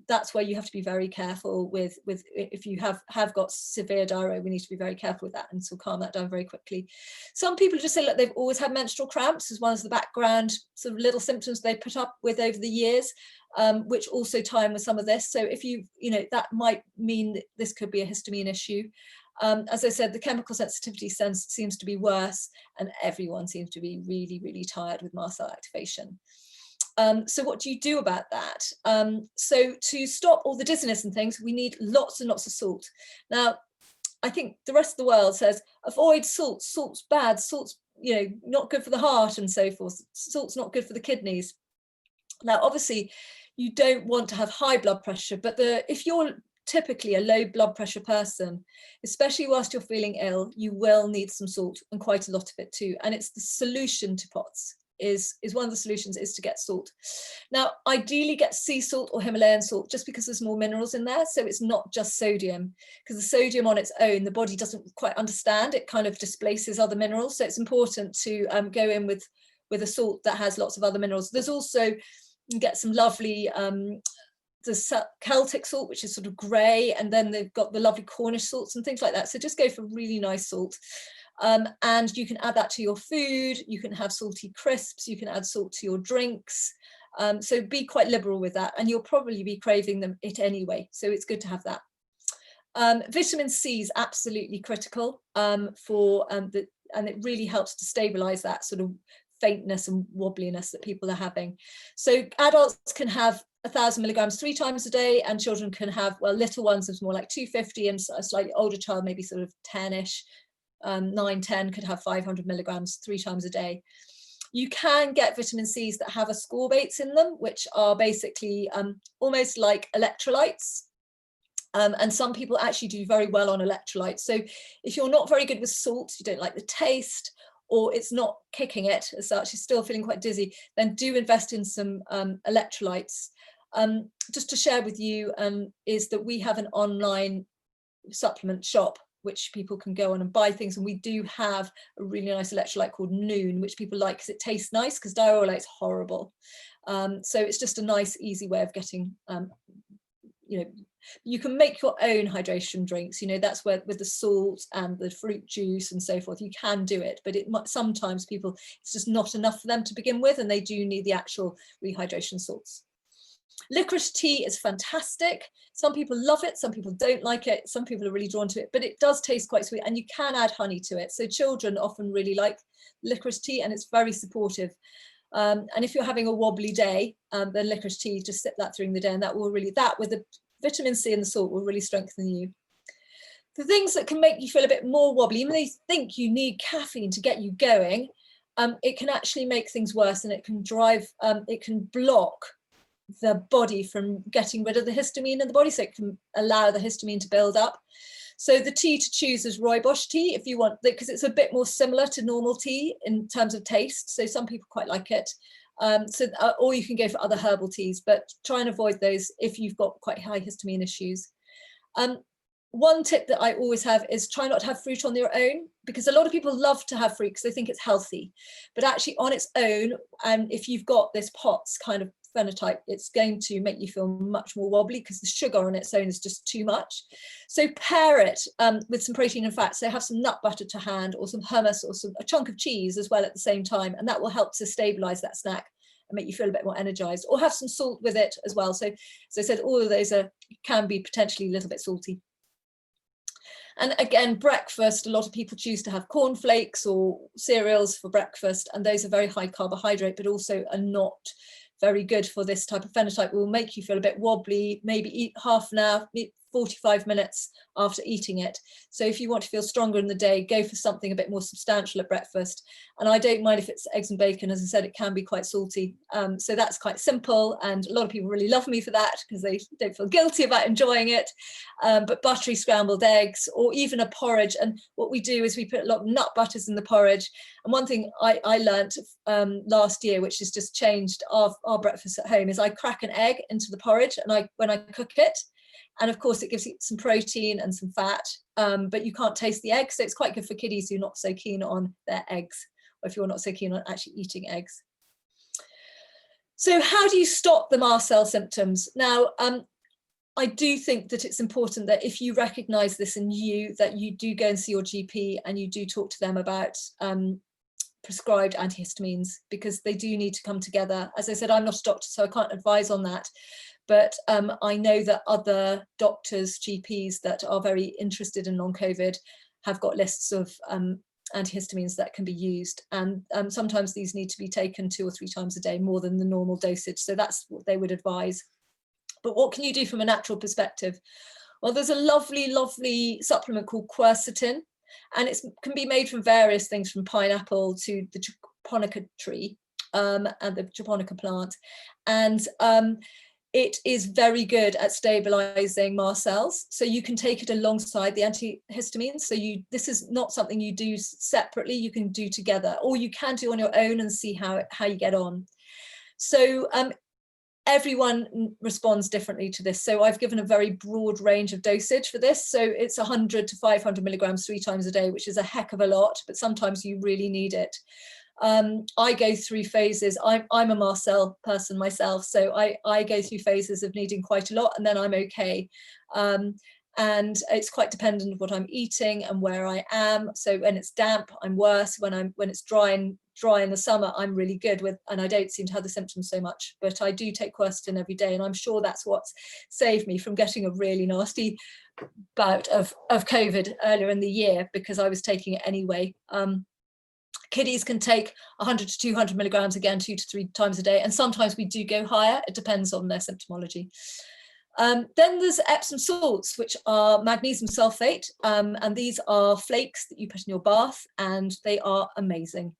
that's where you have to be very careful with if you have got severe diarrhea, we need to be very careful with that and so calm that down very quickly. Some people just say that they've always had menstrual cramps as one of the background sort of little symptoms they put up with over the years, which also tie in with some of this. So if you know, that might mean that this could be a histamine issue. As I said, the chemical sensitivity seems to be worse, and everyone seems to be really, really tired with mast cell activation. So what do you do about that? So to stop all the dizziness and things, we need lots and lots of salt. Now, I think the rest of the world says, avoid salt, salt's bad, salt's, you know, not good for the heart and so forth. Salt's not good for the kidneys. Now, obviously, you don't want to have high blood pressure, but if you're typically a low blood pressure person, especially whilst you're feeling ill, you will need some salt, and quite a lot of it too. And it's the solution to POTS. Is one of the solutions is to get salt. Now, ideally get sea salt or Himalayan salt, just because there's more minerals in there. So it's not just sodium, because the sodium on its own, the body doesn't quite understand. It kind of displaces other minerals. So it's important to go in with a salt that has lots of other minerals. There's also, you can get some lovely, the Celtic salt, which is sort of grey, and then they've got the lovely Cornish salts and things like that. So just go for really nice salt. And you can add that to your food. You can have salty crisps. You can add salt to your drinks. So be quite liberal with that, and you'll probably be craving it anyway. So it's good to have that. Vitamin C is absolutely critical and it really helps to stabilize that sort of faintness and wobbliness that people are having. So adults can have 1,000 milligrams 3 times a day, and children can have, well, little ones is more like 250, and a slightly older child, maybe sort of 10-ish. 9, 10 could have 500 milligrams 3 times a day. You can get vitamin C's that have ascorbates in them, which are basically almost like electrolytes. And some people actually do very well on electrolytes. So if you're not very good with salt, you don't like the taste, or it's not kicking it as such, you're still feeling quite dizzy, then do invest in some electrolytes. Just to share with you is that we have an online supplement shop which people can go on and buy things, and we do have a really nice electrolyte called Noon, which people like because it tastes nice, because diarrhea is horrible. So it's just a nice, easy way of getting, you know, you can make your own hydration drinks, you know, that's where with the salt and the fruit juice and so forth, you can do it, but sometimes people, it's just not enough for them to begin with, and they do need the actual rehydration salts. Licorice tea is fantastic. Some people love it, some people don't like it, some people are really drawn to it, but it does taste quite sweet, and you can add honey to it. So children often really like licorice tea, and it's very supportive. And if you're having a wobbly day, then licorice tea, just sip that during the day, and that will really, that with the vitamin C and the salt will really strengthen you. The things that can make you feel a bit more wobbly, even though you think you need caffeine to get you going, it can actually make things worse, and it can it can block the body from getting rid of the histamine in the body, so it can allow the histamine to build up. So the tea to choose is rooibos tea if you want, because it's a bit more similar to normal tea in terms of taste, so some people quite like it. Or you can go for other herbal teas, but try and avoid those if you've got quite high histamine issues. One tip that I always have is try not to have fruit on your own, because a lot of people love to have fruit because they think it's healthy, but actually on its own, and if you've got this POTS kind of phenotype, it's going to make you feel much more wobbly because the sugar on its own is just too much. So pair it with some protein and fat. So have some nut butter to hand, or some hummus, or a chunk of cheese as well at the same time, and that will help to stabilize that snack and make you feel a bit more energized. Or have some salt with it as well. So as I said, all of those can be potentially a little bit salty. And again, breakfast, a lot of people choose to have cornflakes or cereals for breakfast, and those are very high carbohydrate, but also are not very good for this type of phenotype. It will make you feel a bit wobbly, maybe eat half an hour, 45 minutes after eating it. So if you want to feel stronger in the day, go for something a bit more substantial at breakfast. And I don't mind if it's eggs and bacon. As I said, it can be quite salty. So that's quite simple. And a lot of people really love me for that because they don't feel guilty about enjoying it. But buttery scrambled eggs, or even a porridge. And what we do is we put a lot of nut butters in the porridge. And one thing I learned last year, which has just changed our breakfast at home, is I crack an egg into the porridge and when I cook it. And of course, it gives you some protein and some fat, but you can't taste the egg. So it's quite good for kiddies who are not so keen on their eggs, or if you're not so keen on actually eating eggs. So how do you stop the mast cell symptoms? Now, I do think that it's important that if you recognize this in you, that you do go and see your GP and you do talk to them about prescribed antihistamines, because they do need to come together. As I said, I'm not a doctor, so I can't advise on that. But I know that other doctors, GPs that are very interested in long COVID have got lists of antihistamines that can be used. And sometimes these need to be taken 2 or 3 times a day, more than the normal dosage. So that's what they would advise. But what can you do from a natural perspective? Well, there's a lovely, lovely supplement called quercetin, and it can be made from various things, from pineapple to the japonica tree and the japonica plant. And it is very good at stabilizing mast cells. So you can take it alongside the antihistamines. So this is not something you do separately, you can do together, or you can do on your own and see how you get on. So everyone responds differently to this. So I've given a very broad range of dosage for this. So it's 100 to 500 milligrams 3 times a day, which is a heck of a lot, but sometimes you really need it. I go through phases. I'm a mast cell person myself, so I go through phases of needing quite a lot, and then I'm okay. And it's quite dependent on what I'm eating and where I am. So when it's damp, I'm worse. When it's dry in the summer, I'm really good with, and I don't seem to have the symptoms so much. But I do take quercetin every day, and I'm sure that's what's saved me from getting a really nasty bout of COVID earlier in the year, because I was taking it anyway. Kiddies can take 100 to 200 milligrams, again, 2 to 3 times a day. And sometimes we do go higher. It depends on their symptomology. Then there's Epsom salts, which are magnesium sulfate. And these are flakes that you put in your bath, and they are amazing.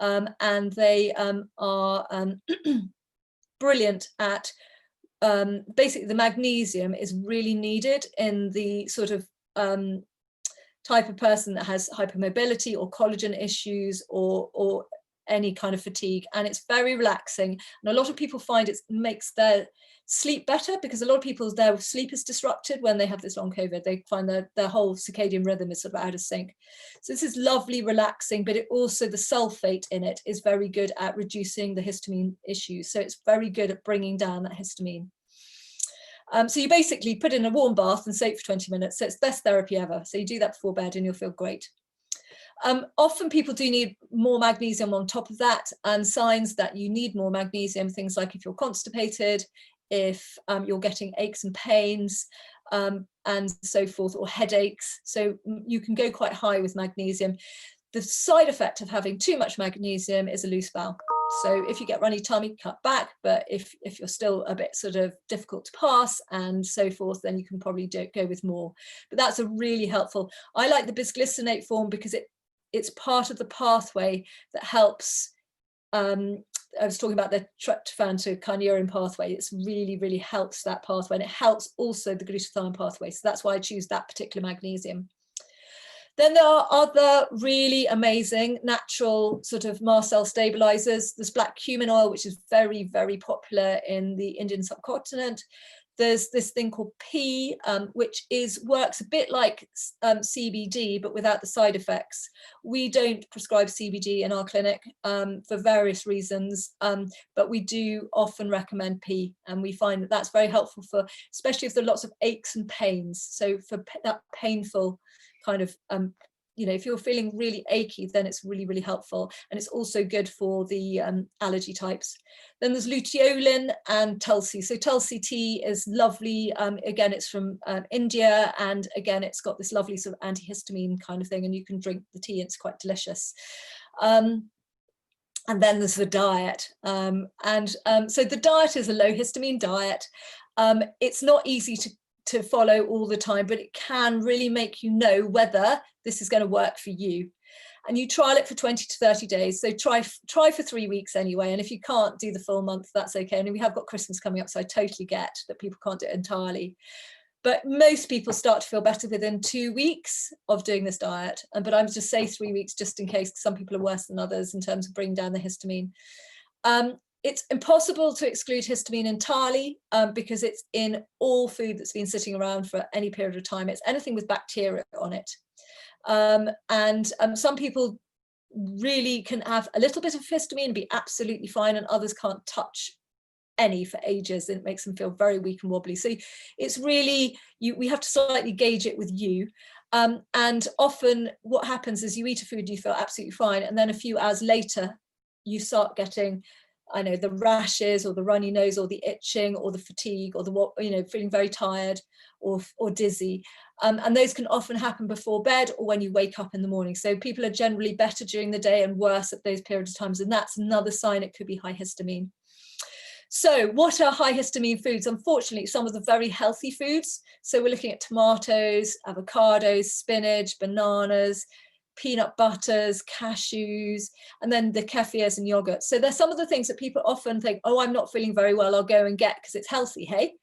And they are brilliant at, basically the magnesium is really needed in the sort of type of person that has hypermobility or collagen issues or any kind of fatigue, and it's very relaxing. And a lot of people find it makes their sleep better, because a lot of people, their sleep is disrupted when they have this long COVID. They find their whole circadian rhythm is sort of out of sync. So this is lovely, relaxing, but it also, the sulfate in it is very good at reducing the histamine issues. So it's very good at bringing down that histamine. So you basically put in a warm bath and soak for 20 minutes. So it's best therapy ever. So you do that before bed and you'll feel great. Often people do need more magnesium on top of that, and signs that you need more magnesium, things like if you're constipated, if you're getting aches and pains, and so forth, or headaches. So you can go quite high with magnesium. The side effect of having too much magnesium is a loose bowel. So if you get runny tummy, cut back. But if you're still a bit sort of difficult to pass and so forth, then you can probably go with more. But that's a really helpful. I like the bisglycinate form because it's part of the pathway that helps. I was talking about the tryptophan to kynurenine pathway. It's really, really helps that pathway, and it helps also the glutathione pathway. So that's why I choose that particular magnesium. Then there are other really amazing natural sort of mast cell stabilizers. There's black cumin oil, which is very, very popular in the Indian subcontinent. There's this thing called pea, which works a bit like CBD, but without the side effects. We don't prescribe CBD in our clinic for various reasons, but we do often recommend pea, and we find that that's very helpful for, especially if there are lots of aches and pains. So for that painful kind of, if you're feeling really achy, then it's really, really helpful. And it's also good for the allergy types. Then there's luteolin and tulsi. So tulsi tea is lovely. Again, it's from India. And again, it's got this lovely sort of antihistamine kind of thing. And you can drink the tea, it's quite delicious. And then there's the diet. So the diet is a low histamine diet. It's not easy to to follow all the time, but it can really make you know whether this is going to work for you. And you trial it for 20 to 30 days. So try for 3 weeks anyway. And if you can't do the full month, that's okay. And we have got Christmas coming up, so I totally get that people can't do it entirely. But most people start to feel better within 2 weeks of doing this diet. But I'm just say 3 weeks, just in case some people are worse than others in terms of bringing down the histamine. It's impossible to exclude histamine entirely because it's in all food that's been sitting around for any period of time. It's anything with bacteria on it. Some people really can have a little bit of histamine and be absolutely fine, and others can't touch any for ages, and it makes them feel very weak and wobbly. So it's really, we have to slightly gauge it with you. And often what happens is you eat a food and you feel absolutely fine, and then a few hours later you start getting, I know, the rashes or the runny nose or the itching or the fatigue or the, feeling very tired or dizzy. And those can often happen before bed or when you wake up in the morning. So people are generally better during the day and worse at those periods of times. And that's another sign it could be high histamine. So what are high histamine foods? Unfortunately, some of the very healthy foods. So we're looking at tomatoes, avocados, spinach, bananas, peanut butters, cashews, and then the kefirs and yogurt. So there's some of the things that people often think, oh, I'm not feeling very well, I'll go and get because it's healthy, hey?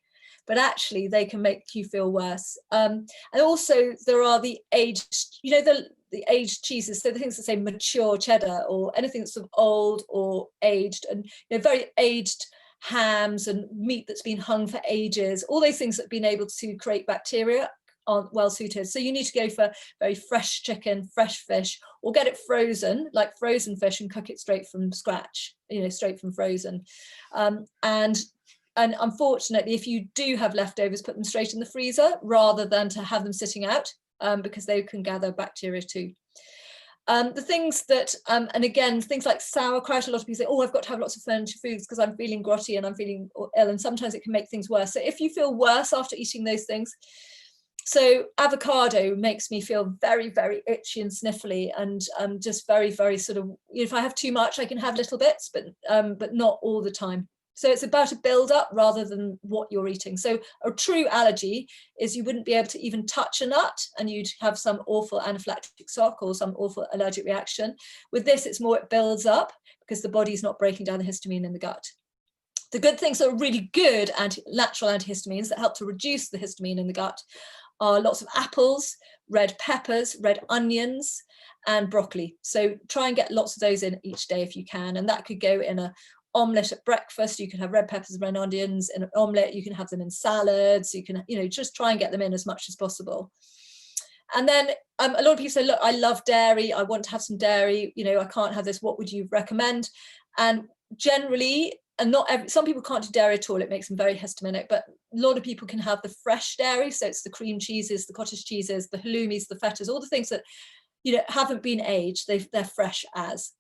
But actually they can make you feel worse. And also there are the aged, the aged cheeses, so the things that say mature cheddar or anything that's sort of old or aged, and very aged hams and meat that's been hung for ages. All those things that have been able to create bacteria aren't well suited. So you need to go for very fresh chicken, fresh fish, or get it frozen, like frozen fish, and cook it straight from scratch, straight from frozen. And unfortunately, if you do have leftovers, put them straight in the freezer rather than to have them sitting out, because they can gather bacteria too. The things that, and again, things like sauerkraut, a lot of people say, oh, I've got to have lots of fermented foods because I'm feeling grotty and I'm feeling ill, and sometimes it can make things worse. So if you feel worse after eating those things, so avocado makes me feel very, very itchy and sniffly, and just very, very sort of, if I have too much, I can have little bits, but not all the time. So it's about a build up rather than what you're eating. So a true allergy is you wouldn't be able to even touch a nut and you'd have some awful anaphylactic shock or some awful allergic reaction. With this, it's more it builds up because the body's not breaking down the histamine in the gut. The good things that are really good natural antihistamines that help to reduce the histamine in the gut are lots of apples, red peppers, red onions, and broccoli. So try and get lots of those in each day if you can. And that could go in a omelette at breakfast. You can have red peppers and red onions in an omelette. You can have them in salads. You can, just try and get them in as much as possible. And then a lot of people say, look, I love dairy. I want to have some dairy. I can't have this. What would you recommend? And generally, and some people can't do dairy at all. It makes them very histaminic, but a lot of people can have the fresh dairy. So it's the cream cheeses, the cottage cheeses, the halloumis, the fettas, all the things that haven't been aged, they're fresh as.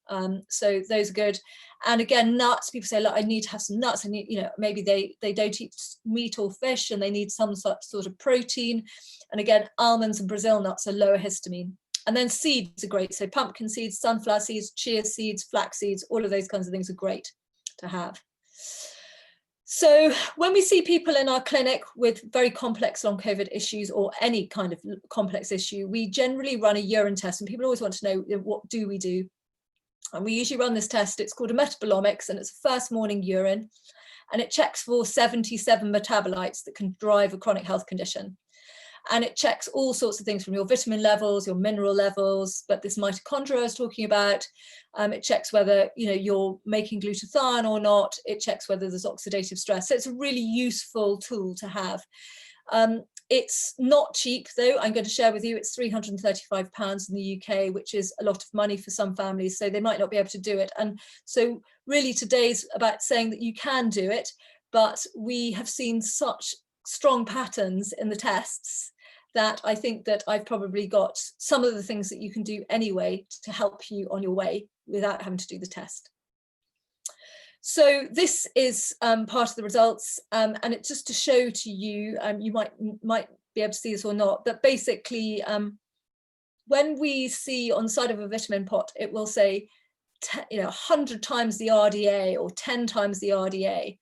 So those are good. And again, nuts, people say, look, I need to have some nuts. I need, maybe they don't eat meat or fish and they need some sort of protein. And again, almonds and Brazil nuts are lower histamine. And then seeds are great. So pumpkin seeds, sunflower seeds, chia seeds, flax seeds, all of those kinds of things are great to have. So when we see people in our clinic with very complex long COVID issues or any kind of complex issue, we generally run a urine test, and people always want to know, what do we do? And we usually run this test. It's called a metabolomics, and it's a first morning urine, and it checks for 77 metabolites that can drive a chronic health condition. And it checks all sorts of things from your vitamin levels, your mineral levels, but this mitochondria I was talking about. It checks whether you're making glutathione or not. It checks whether there's oxidative stress. So it's a really useful tool to have. It's not cheap, though. I'm going to share with you, it's £335 in the UK, which is a lot of money for some families, so they might not be able to do it. And so really today's about saying that you can do it, but we have seen such strong patterns in the tests that I think that I've probably got some of the things that you can do anyway to help you on your way without having to do the test. So this is part of the results, and it's just to show to you, you might be able to see this or not, but basically when we see on the side of a vitamin pot, it will say 100 times the RDA or 10 times the RDA.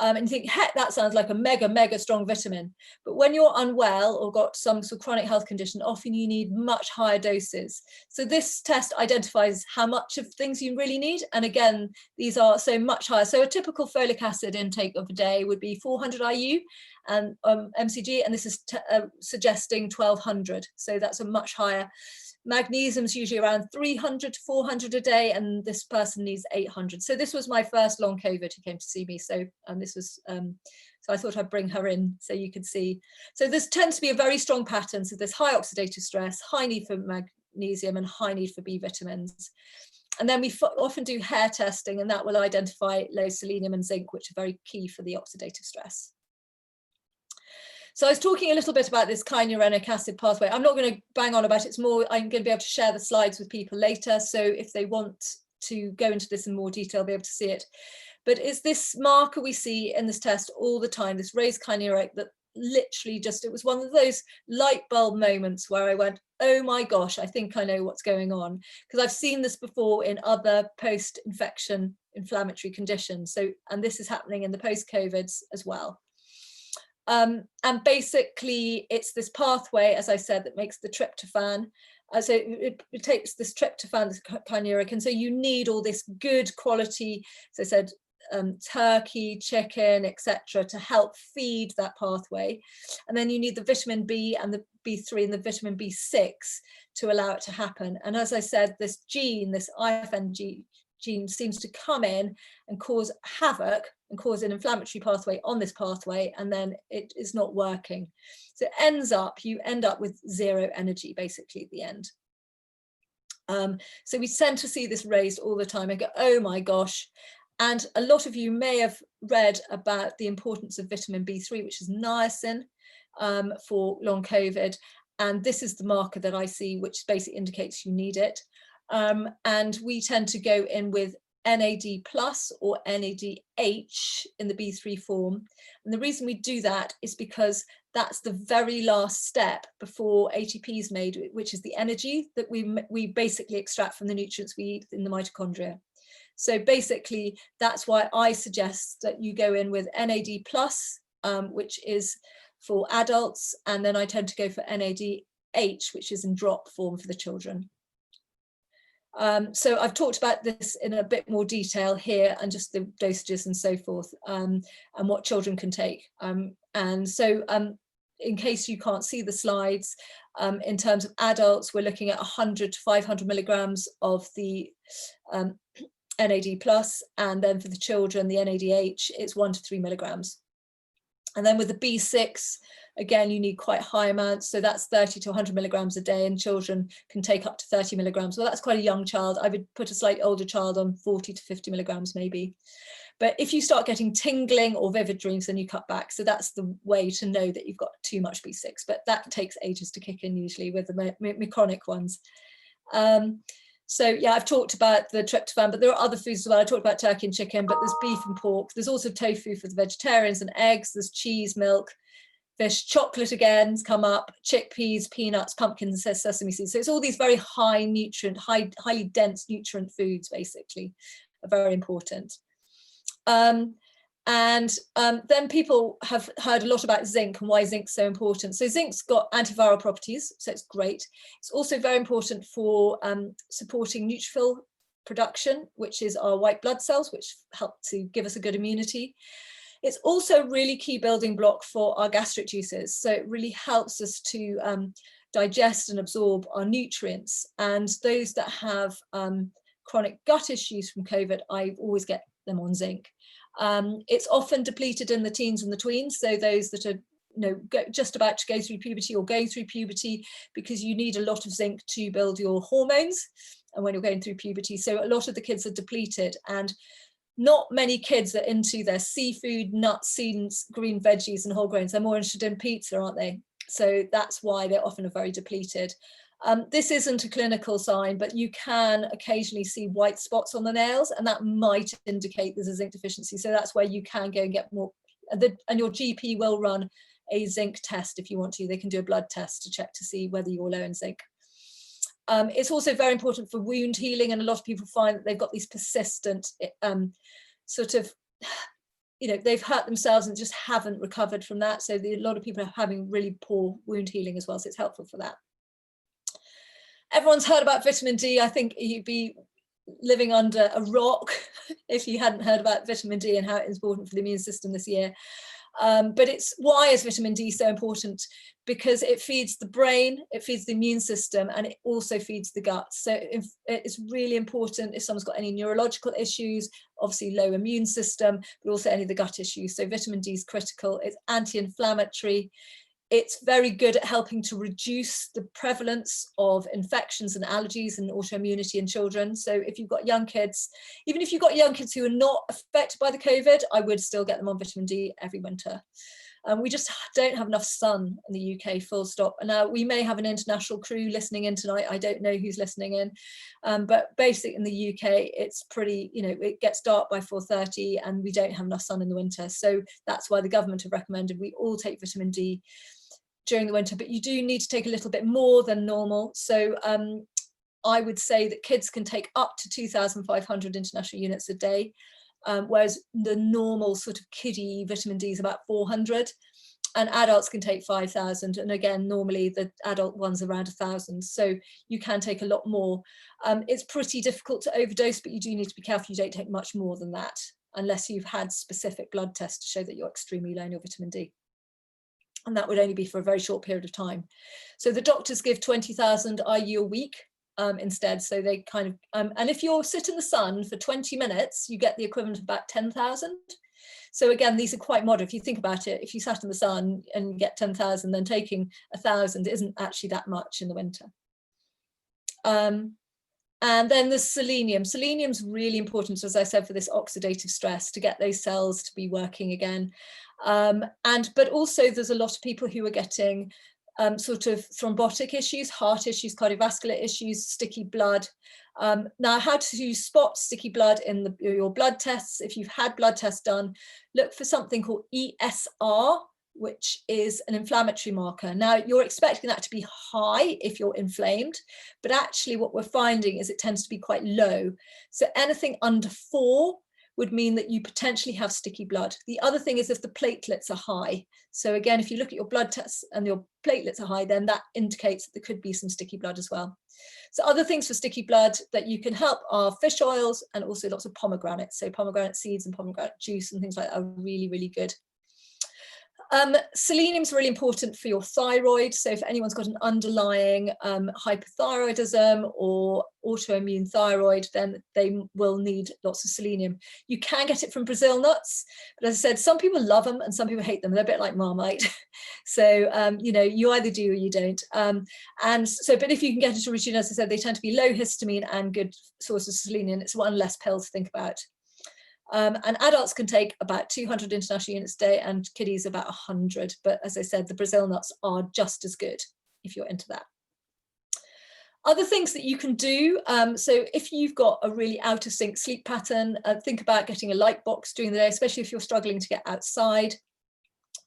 And you think, heck, that sounds like a mega strong vitamin. But when you're unwell or got some sort of chronic health condition, often you need much higher doses. So this test identifies how much of things you really need. And again, these are so much higher. So a typical folic acid intake of a day would be 400 IU and mcg, and this is suggesting 1200. So that's a much higher. Magnesium is usually around 300 to 400 a day, and this person needs 800. So this was my first long COVID who came to see me. So this was, so I thought I'd bring her in so you could see. So this tends to be a very strong pattern. So there's high oxidative stress, high need for magnesium, and high need for B vitamins. And then we often do hair testing, and that will identify low selenium and zinc, which are very key for the oxidative stress. So I was talking a little bit about this kynurenic acid pathway. I'm not going to bang on about it. It's more, I'm going to be able to share the slides with people later. So if they want to go into this in more detail, be able to see it. But it's this marker we see in this test all the time, this raised kynuric, that literally just, it was one of those light bulb moments where I went, oh my gosh, I think I know what's going on. Because I've seen this before in other post-infection inflammatory conditions. So, and this is happening in the post-COVIDs as well. And basically it's this pathway, as I said, that makes the tryptophan. So it takes this tryptophan, this kynuric, and so you need all this good quality, as I said, turkey, chicken, etc., to help feed that pathway. And then you need the vitamin B and the B3 and the vitamin B6 to allow it to happen. And as I said, this gene, this IFN gene seems to come in and cause havoc and cause an inflammatory pathway on this pathway, and then it is not working. So it ends up, you end up with zero energy basically at the end. So we tend to see this raised all the time. I go, oh my gosh. And a lot of you may have read about the importance of vitamin B3, which is niacin, for long COVID. And this is the marker that I see, which basically indicates you need it. And we tend to go in with NAD plus or NADH in the B3 form. And the reason we do that is because that's the very last step before ATP is made, which is the energy that we basically extract from the nutrients we eat in the mitochondria. So basically, that's why I suggest that you go in with NAD plus, which is for adults, and then I tend to go for NADH, which is in drop form for the children. So I've talked about this in a bit more detail here, and just the dosages and so forth, and what children can take. And so in case you can't see the slides, in terms of adults, we're looking at 100 to 500 milligrams of the NAD plus, and then for the children, the NADH, it's 1 to 3 milligrams. And then with the B6, again, you need quite high amounts. So that's 30 to 100 milligrams a day, and children can take up to 30 milligrams. Well, that's quite a young child. I would put a slightly older child on 40 to 50 milligrams maybe. But if you start getting tingling or vivid dreams, then you cut back. So that's the way to know that you've got too much B6, but that takes ages to kick in usually with the chronic ones. So yeah, I've talked about the tryptophan, but there are other foods as well. I talked about turkey and chicken, but there's beef and pork. There's also tofu for the vegetarians, and eggs. There's cheese, milk, fish, chocolate again has come up, chickpeas, peanuts, pumpkins, sesame seeds. So it's all these very high nutrient, highly dense nutrient foods basically are very important. Then people have heard a lot about zinc and why zinc's so important. So zinc's got antiviral properties, so it's great. It's also very important for supporting neutrophil production, which is our white blood cells, which help to give us a good immunity. It's also a really key building block for our gastric juices. So it really helps us to digest and absorb our nutrients. And those that have chronic gut issues from COVID, I always get them on zinc. It's often depleted in the teens and the tweens, so those that are just about to go through puberty or going through puberty, because you need a lot of zinc to build your hormones, and when you're going through puberty, so a lot of the kids are depleted, and not many kids are into their seafood, nuts, seeds, green veggies and whole grains. They're more interested in pizza, aren't they? So that's why they're often very depleted. This isn't a clinical sign, but you can occasionally see white spots on the nails, and that might indicate there's a zinc deficiency. So that's where you can go and get more, and your GP will run a zinc test if you want to. They can do a blood test to check to see whether you're low in zinc. It's also very important for wound healing, and a lot of people find that they've got these persistent sort of they've hurt themselves and just haven't recovered from that. So a lot of people are having really poor wound healing as well. So it's helpful for that. Everyone's heard about vitamin D. I think you'd be living under a rock if you hadn't heard about vitamin D and how it's important for the immune system this year. But why is vitamin D so important? Because it feeds the brain, it feeds the immune system, and it also feeds the gut. So it's really important if someone's got any neurological issues, obviously low immune system, but also any of the gut issues. So vitamin D is critical. It's anti-inflammatory. It's very good at helping to reduce the prevalence of infections and allergies and autoimmunity in children. So if you've got young kids, even if you've got young kids who are not affected by the COVID, I would still get them on vitamin D every winter. We just don't have enough sun in the UK, full stop. And now we may have an international crew listening in tonight. I don't know who's listening in, but basically in the UK, it's pretty, it gets dark by 4:30 and we don't have enough sun in the winter. So that's why the government have recommended we all take vitamin D during the winter, but you do need to take a little bit more than normal. So I would say that kids can take up to 2,500 international units a day, whereas the normal sort of kiddie vitamin D is about 400, and adults can take 5,000. And again, normally the adult one's around 1,000. So you can take a lot more. It's pretty difficult to overdose, but you do need to be careful you don't take much more than that, unless you've had specific blood tests to show that you're extremely low in your vitamin D. And that would only be for a very short period of time. So the doctors give 20,000 IU a week instead. So they kind of, and if you're sit in the sun for 20 minutes, you get the equivalent of about 10,000. So again, these are quite moderate. If you think about it, if you sat in the sun and get 10,000, then taking 1,000 isn't actually that much in the winter. And then there's selenium. Selenium's really important, as I said, for this oxidative stress, to get those cells to be working again. But also there's a lot of people who are getting sort of thrombotic issues, heart issues, cardiovascular issues, sticky blood. Now, how to spot sticky blood in your blood tests? If you've had blood tests done, look for something called ESR, which is an inflammatory marker. Now, you're expecting that to be high if you're inflamed, but actually what we're finding is it tends to be quite low. So anything under 4 would mean that you potentially have sticky blood. The other thing is if the platelets are high. So again, if you look at your blood tests and your platelets are high, then that indicates that there could be some sticky blood as well. So other things for sticky blood that you can help are fish oils and also lots of pomegranates. So pomegranate seeds and pomegranate juice and things like that are really, really good. Selenium is really important for your thyroid. So if anyone's got an underlying hypothyroidism or autoimmune thyroid, then they will need lots of selenium. You can get it from Brazil nuts, but as I said, some people love them and some people hate them. They're a bit like Marmite. So, you either do or you don't. But if you can get it originally, as I said, they tend to be low histamine and good sources of selenium. It's one less pill to think about. And adults can take about 200 international units a day and kiddies about 100. But as I said, the Brazil nuts are just as good if you're into that. Other things that you can do, so if you've got a really out of sync sleep pattern, think about getting a light box during the day, especially if you're struggling to get outside.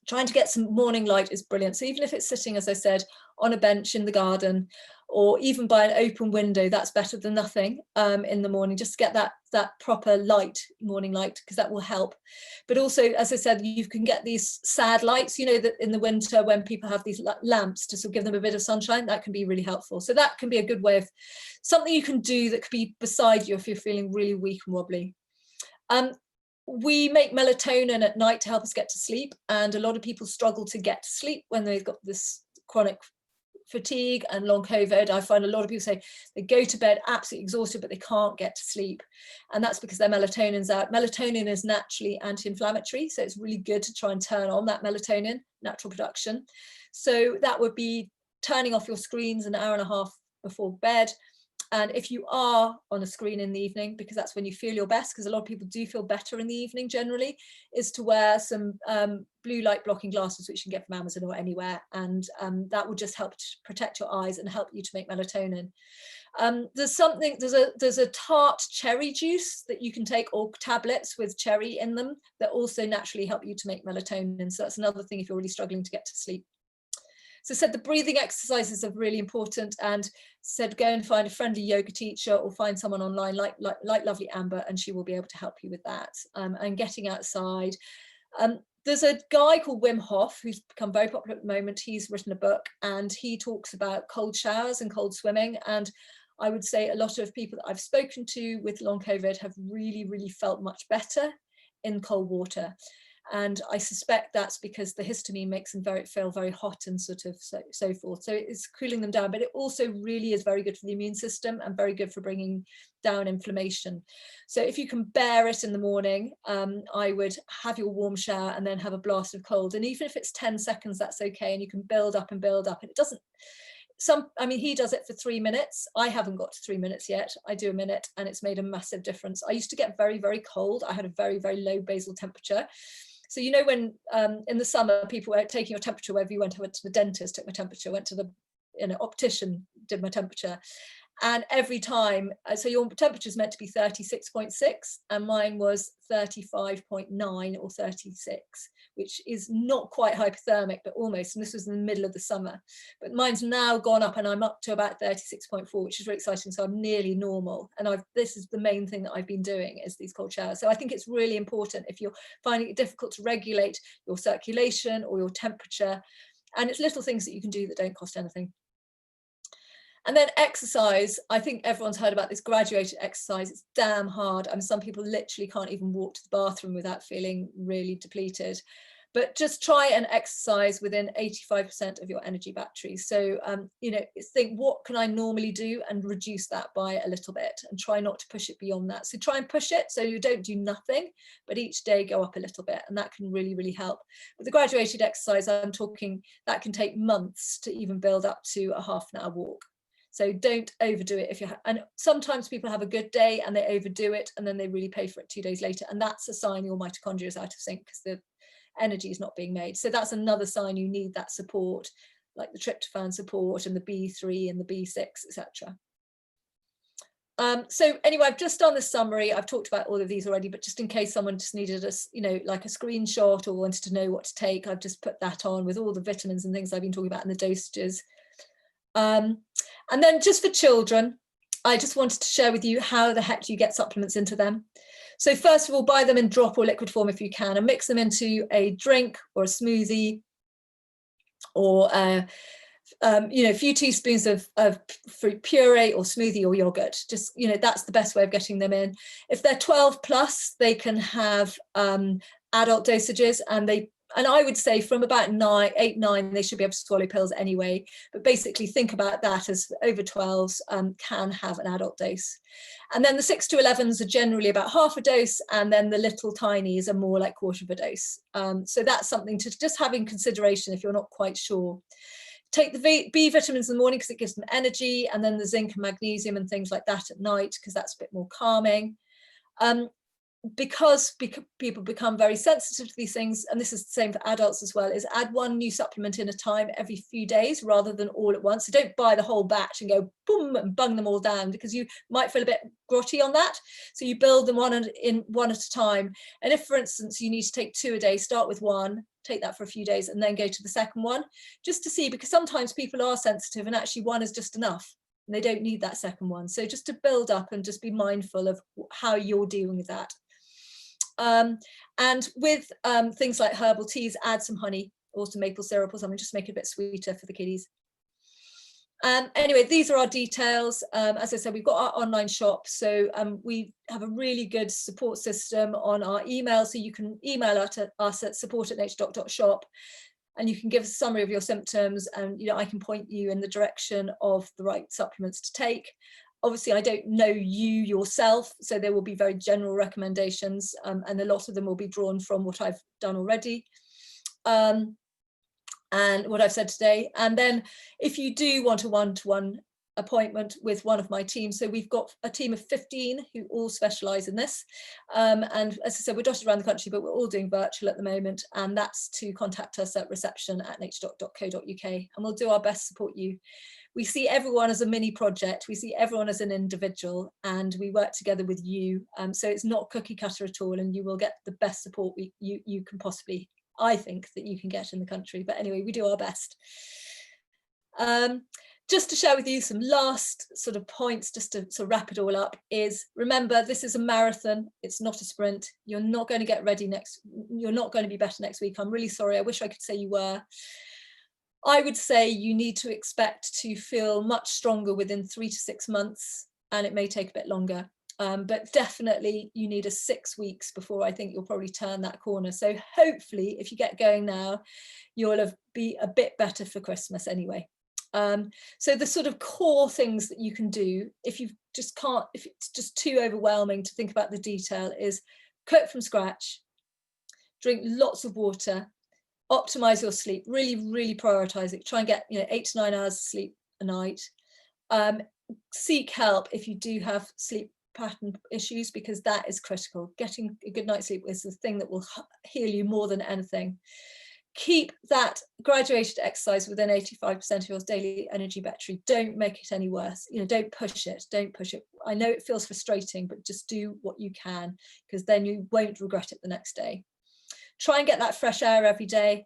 Trying to get some morning light is brilliant. So even if it's sitting, as I said, on a bench in the garden, or even by an open window, that's better than nothing in the morning, just to get that proper light, morning light, because that will help. But also, as I said, you can get these sad lights, that in the winter when people have these lamps to sort of give them a bit of sunshine, that can be really helpful. So that can be a good way of something you can do that could be beside you if you're feeling really weak and wobbly. We make melatonin at night to help us get to sleep, and a lot of people struggle to get to sleep when they've got this chronic fatigue and long COVID. I find a lot of people say they go to bed absolutely exhausted, but they can't get to sleep, and that's because their melatonin's out. Melatonin is naturally anti-inflammatory, so it's really good to try and turn on that melatonin natural production. So that would be turning off your screens an hour and a half before bed. And if you are on a screen in the evening, because that's when you feel your best, because a lot of people do feel better in the evening generally, is to wear some blue light blocking glasses, which you can get from Amazon or anywhere. And that will just help to protect your eyes and help you to make melatonin. There's a tart cherry juice that you can take, or tablets with cherry in them, that also naturally help you to make melatonin. So that's another thing if you're really struggling to get to sleep. So said the breathing exercises are really important, and said go and find a friendly yoga teacher or find someone online like lovely Amber, and she will be able to help you with that. And getting outside. There's a guy called Wim Hof who's become very popular at the moment. He's written a book and he talks about cold showers and cold swimming. And I would say a lot of people that I've spoken to with long COVID have really, really felt much better in cold water. And I suspect that's because the histamine makes them feel very hot and sort of so forth. So it's cooling them down, but it also really is very good for the immune system and very good for bringing down inflammation. So if you can bear it in the morning, I would have your warm shower and then have a blast of cold. And even if it's 10 seconds, that's okay. And you can build up and build up. And it doesn't, I mean, he does it for 3 minutes. I haven't got to 3 minutes yet. I do a minute and it's made a massive difference. I used to get very, very cold. I had a very, very low basal temperature. So, you know, when in the summer, people were taking your temperature wherever you went. I went to the dentist, took my temperature, went to the optician, did my temperature. And every time, so your temperature is meant to be 36.6 and mine was 35.9 or 36, which is not quite hypothermic, but almost. And this was in the middle of the summer. But mine's now gone up and I'm up to about 36.4, which is very exciting. So I'm nearly normal. And this is the main thing that I've been doing is these cold showers. So I think it's really important if you're finding it difficult to regulate your circulation or your temperature. And it's little things that you can do that don't cost anything. And then exercise, I think everyone's heard about this graduated exercise. It's damn hard. I mean, some people literally can't even walk to the bathroom without feeling really depleted. But just try and exercise within 85% of your energy battery. So, you know, think, what can I normally do and reduce that by a little bit and try not to push it beyond that. So try and push it so you don't do nothing, but each day go up a little bit, and that can really, really help. But the graduated exercise, I'm talking, that can take months to even build up to a half an hour walk. So don't overdo it if you're, and sometimes people have a good day and they overdo it and then they really pay for it 2 days later. And that's a sign your mitochondria is out of sync because the energy is not being made. So that's another sign you need that support, like the tryptophan support and the B3 and the B6, etc. So anyway, I've just done this summary. I've talked about all of these already, but just in case someone just needed us, you know, like a screenshot or wanted to know what to take, I've just put that on with all the vitamins and things I've been talking about and the dosages. And then just for children, I just wanted to share with you how the heck you get supplements into them. So first of all, buy them in drop or liquid form if you can, and mix them into a drink or a smoothie or you know, a few teaspoons of fruit puree or smoothie or yogurt. Just, you know, that's the best way of getting them in. If they're 12 plus, they can have adult dosages, and I would say from about 8, 9, they should be able to swallow pills anyway. But basically think about that as over 12s can have an adult dose. And then the 6 to 11s are generally about half a dose. And then the little tinies are more like quarter of a dose. So that's something to just have in consideration if you're not quite sure. Take the B vitamins in the morning because it gives them energy. And then the zinc and magnesium and things like that at night because that's a bit more calming. Because people become very sensitive to these things, and this is the same for adults as well, is add one new supplement in a time every few days rather than all at once. So don't buy the whole batch and go boom and bung them all down because you might feel a bit grotty on that. So you build them one at a time. And if, for instance, you need to take 2 a day, start with 1, take that for a few days and then go to the second one, just to see, because sometimes people are sensitive and actually 1 is just enough. And they don't need that second one. So just to build up and just be mindful of how you're dealing with that. And with things like herbal teas, add some honey or some maple syrup or something, just make it a bit sweeter for the kiddies. Anyway, these are our details. As I said, we've got our online shop. So we have a really good support system on our email. So you can email us at support@naturedoc.shop and you can give us a summary of your symptoms, and you know, I can point you in the direction of the right supplements to take. Obviously, I don't know you yourself, so there will be very general recommendations, and a lot of them will be drawn from what I've done already and what I've said today. And then if you do want a one-to-one appointment with one of my teams, so we've got a team of 15 who all specialise in this. And as I said, we're dotted around the country, but we're all doing virtual at the moment. And that's to contact us at reception@naturedoc.co.uk, and we'll do our best to support you. We see everyone as a mini project. We see everyone as an individual, and we work together with you. So it's not cookie cutter at all, and you will get the best support you can possibly, I think, that you can get in the country. But anyway, we do our best. Just to share with you some last sort of points, just to sort of wrap it all up, is remember, this is a marathon. It's not a sprint. You're not going to get ready you're not going to be better next week. I'm really sorry. I wish I could say you were. I would say you need to expect to feel much stronger within 3 to 6 months, and it may take a bit longer. But definitely you need 6 weeks before I think you'll probably turn that corner. So hopefully if you get going now, you'll be a bit better for Christmas anyway. So the sort of core things that you can do, if it's just too overwhelming to think about the detail, is cook from scratch, drink lots of water, optimize your sleep, really prioritize it. Try and get 8 to 9 hours of sleep a night. Seek help if you do have sleep pattern issues, because that is critical. Getting a good night's sleep is the thing that will heal you more than anything. Keep that graduated exercise within 85% of your daily energy battery. Don't make it any worse. Don't push it. I know it feels frustrating, but just do what you can, because then you won't regret it the next day. Try and get that fresh air every day.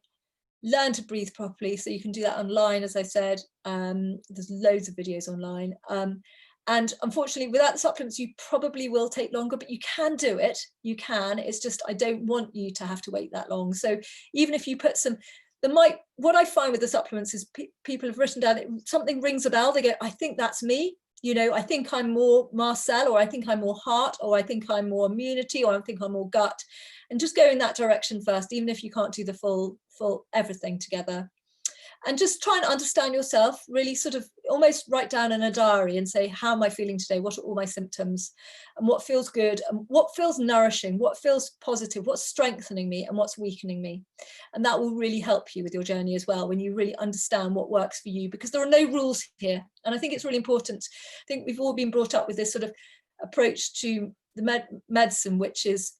Learn to breathe properly. So you can do that online, as I said. There's loads of videos online. And unfortunately, without the supplements, you probably will take longer, but you can do it. You can. It's just, I don't want you to have to wait that long. So even if you put what I find with the supplements is people have written down, something rings a bell. They go, I think that's me. I think I'm more mast cell, or I think I'm more heart, or I think I'm more immunity, or I think I'm more gut. And just go in that direction first, even if you can't do the full everything together. And just try and understand yourself, really sort of almost write down in a diary and say, how am I feeling today? What are all my symptoms? And what feels good? And what feels nourishing? What feels positive? What's strengthening me and what's weakening me? And that will really help you with your journey as well, when you really understand what works for you, because there are no rules here. And I think it's really important. I think we've all been brought up with this sort of approach to the medicine, which is,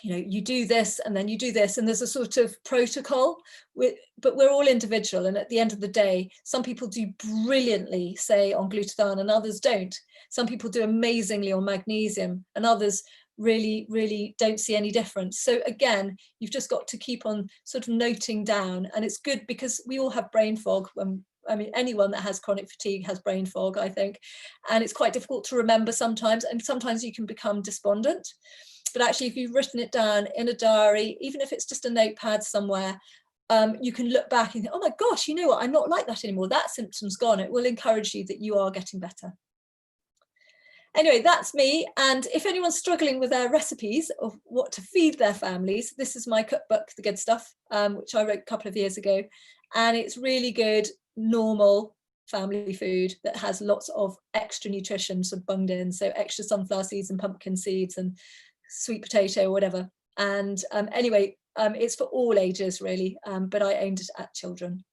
you do this and then you do this, and there's a sort of protocol, but we're all individual. And at the end of the day, some people do brilliantly, say, on glutathione, and others don't. Some people do amazingly on magnesium, and others really don't see any difference. So again, you've just got to keep on sort of noting down. And it's good because we all have brain fog. Anyone that has chronic fatigue has brain fog, I think, and it's quite difficult to remember sometimes, and sometimes you can become despondent. But actually, if you've written it down in a diary, even if it's just a notepad somewhere, you can look back and think, oh my gosh, you know what, I'm not like that anymore. That symptom's gone. It will encourage you that you are getting better. Anyway, that's me. And if anyone's struggling with their recipes of what to feed their families, this is my cookbook, The Good Stuff, which I wrote a couple of years ago. And it's really good, normal family food that has lots of extra nutrition sort of bunged in. So extra sunflower seeds and pumpkin seeds and sweet potato or whatever. And anyway, it's for all ages really, but I aimed it at children.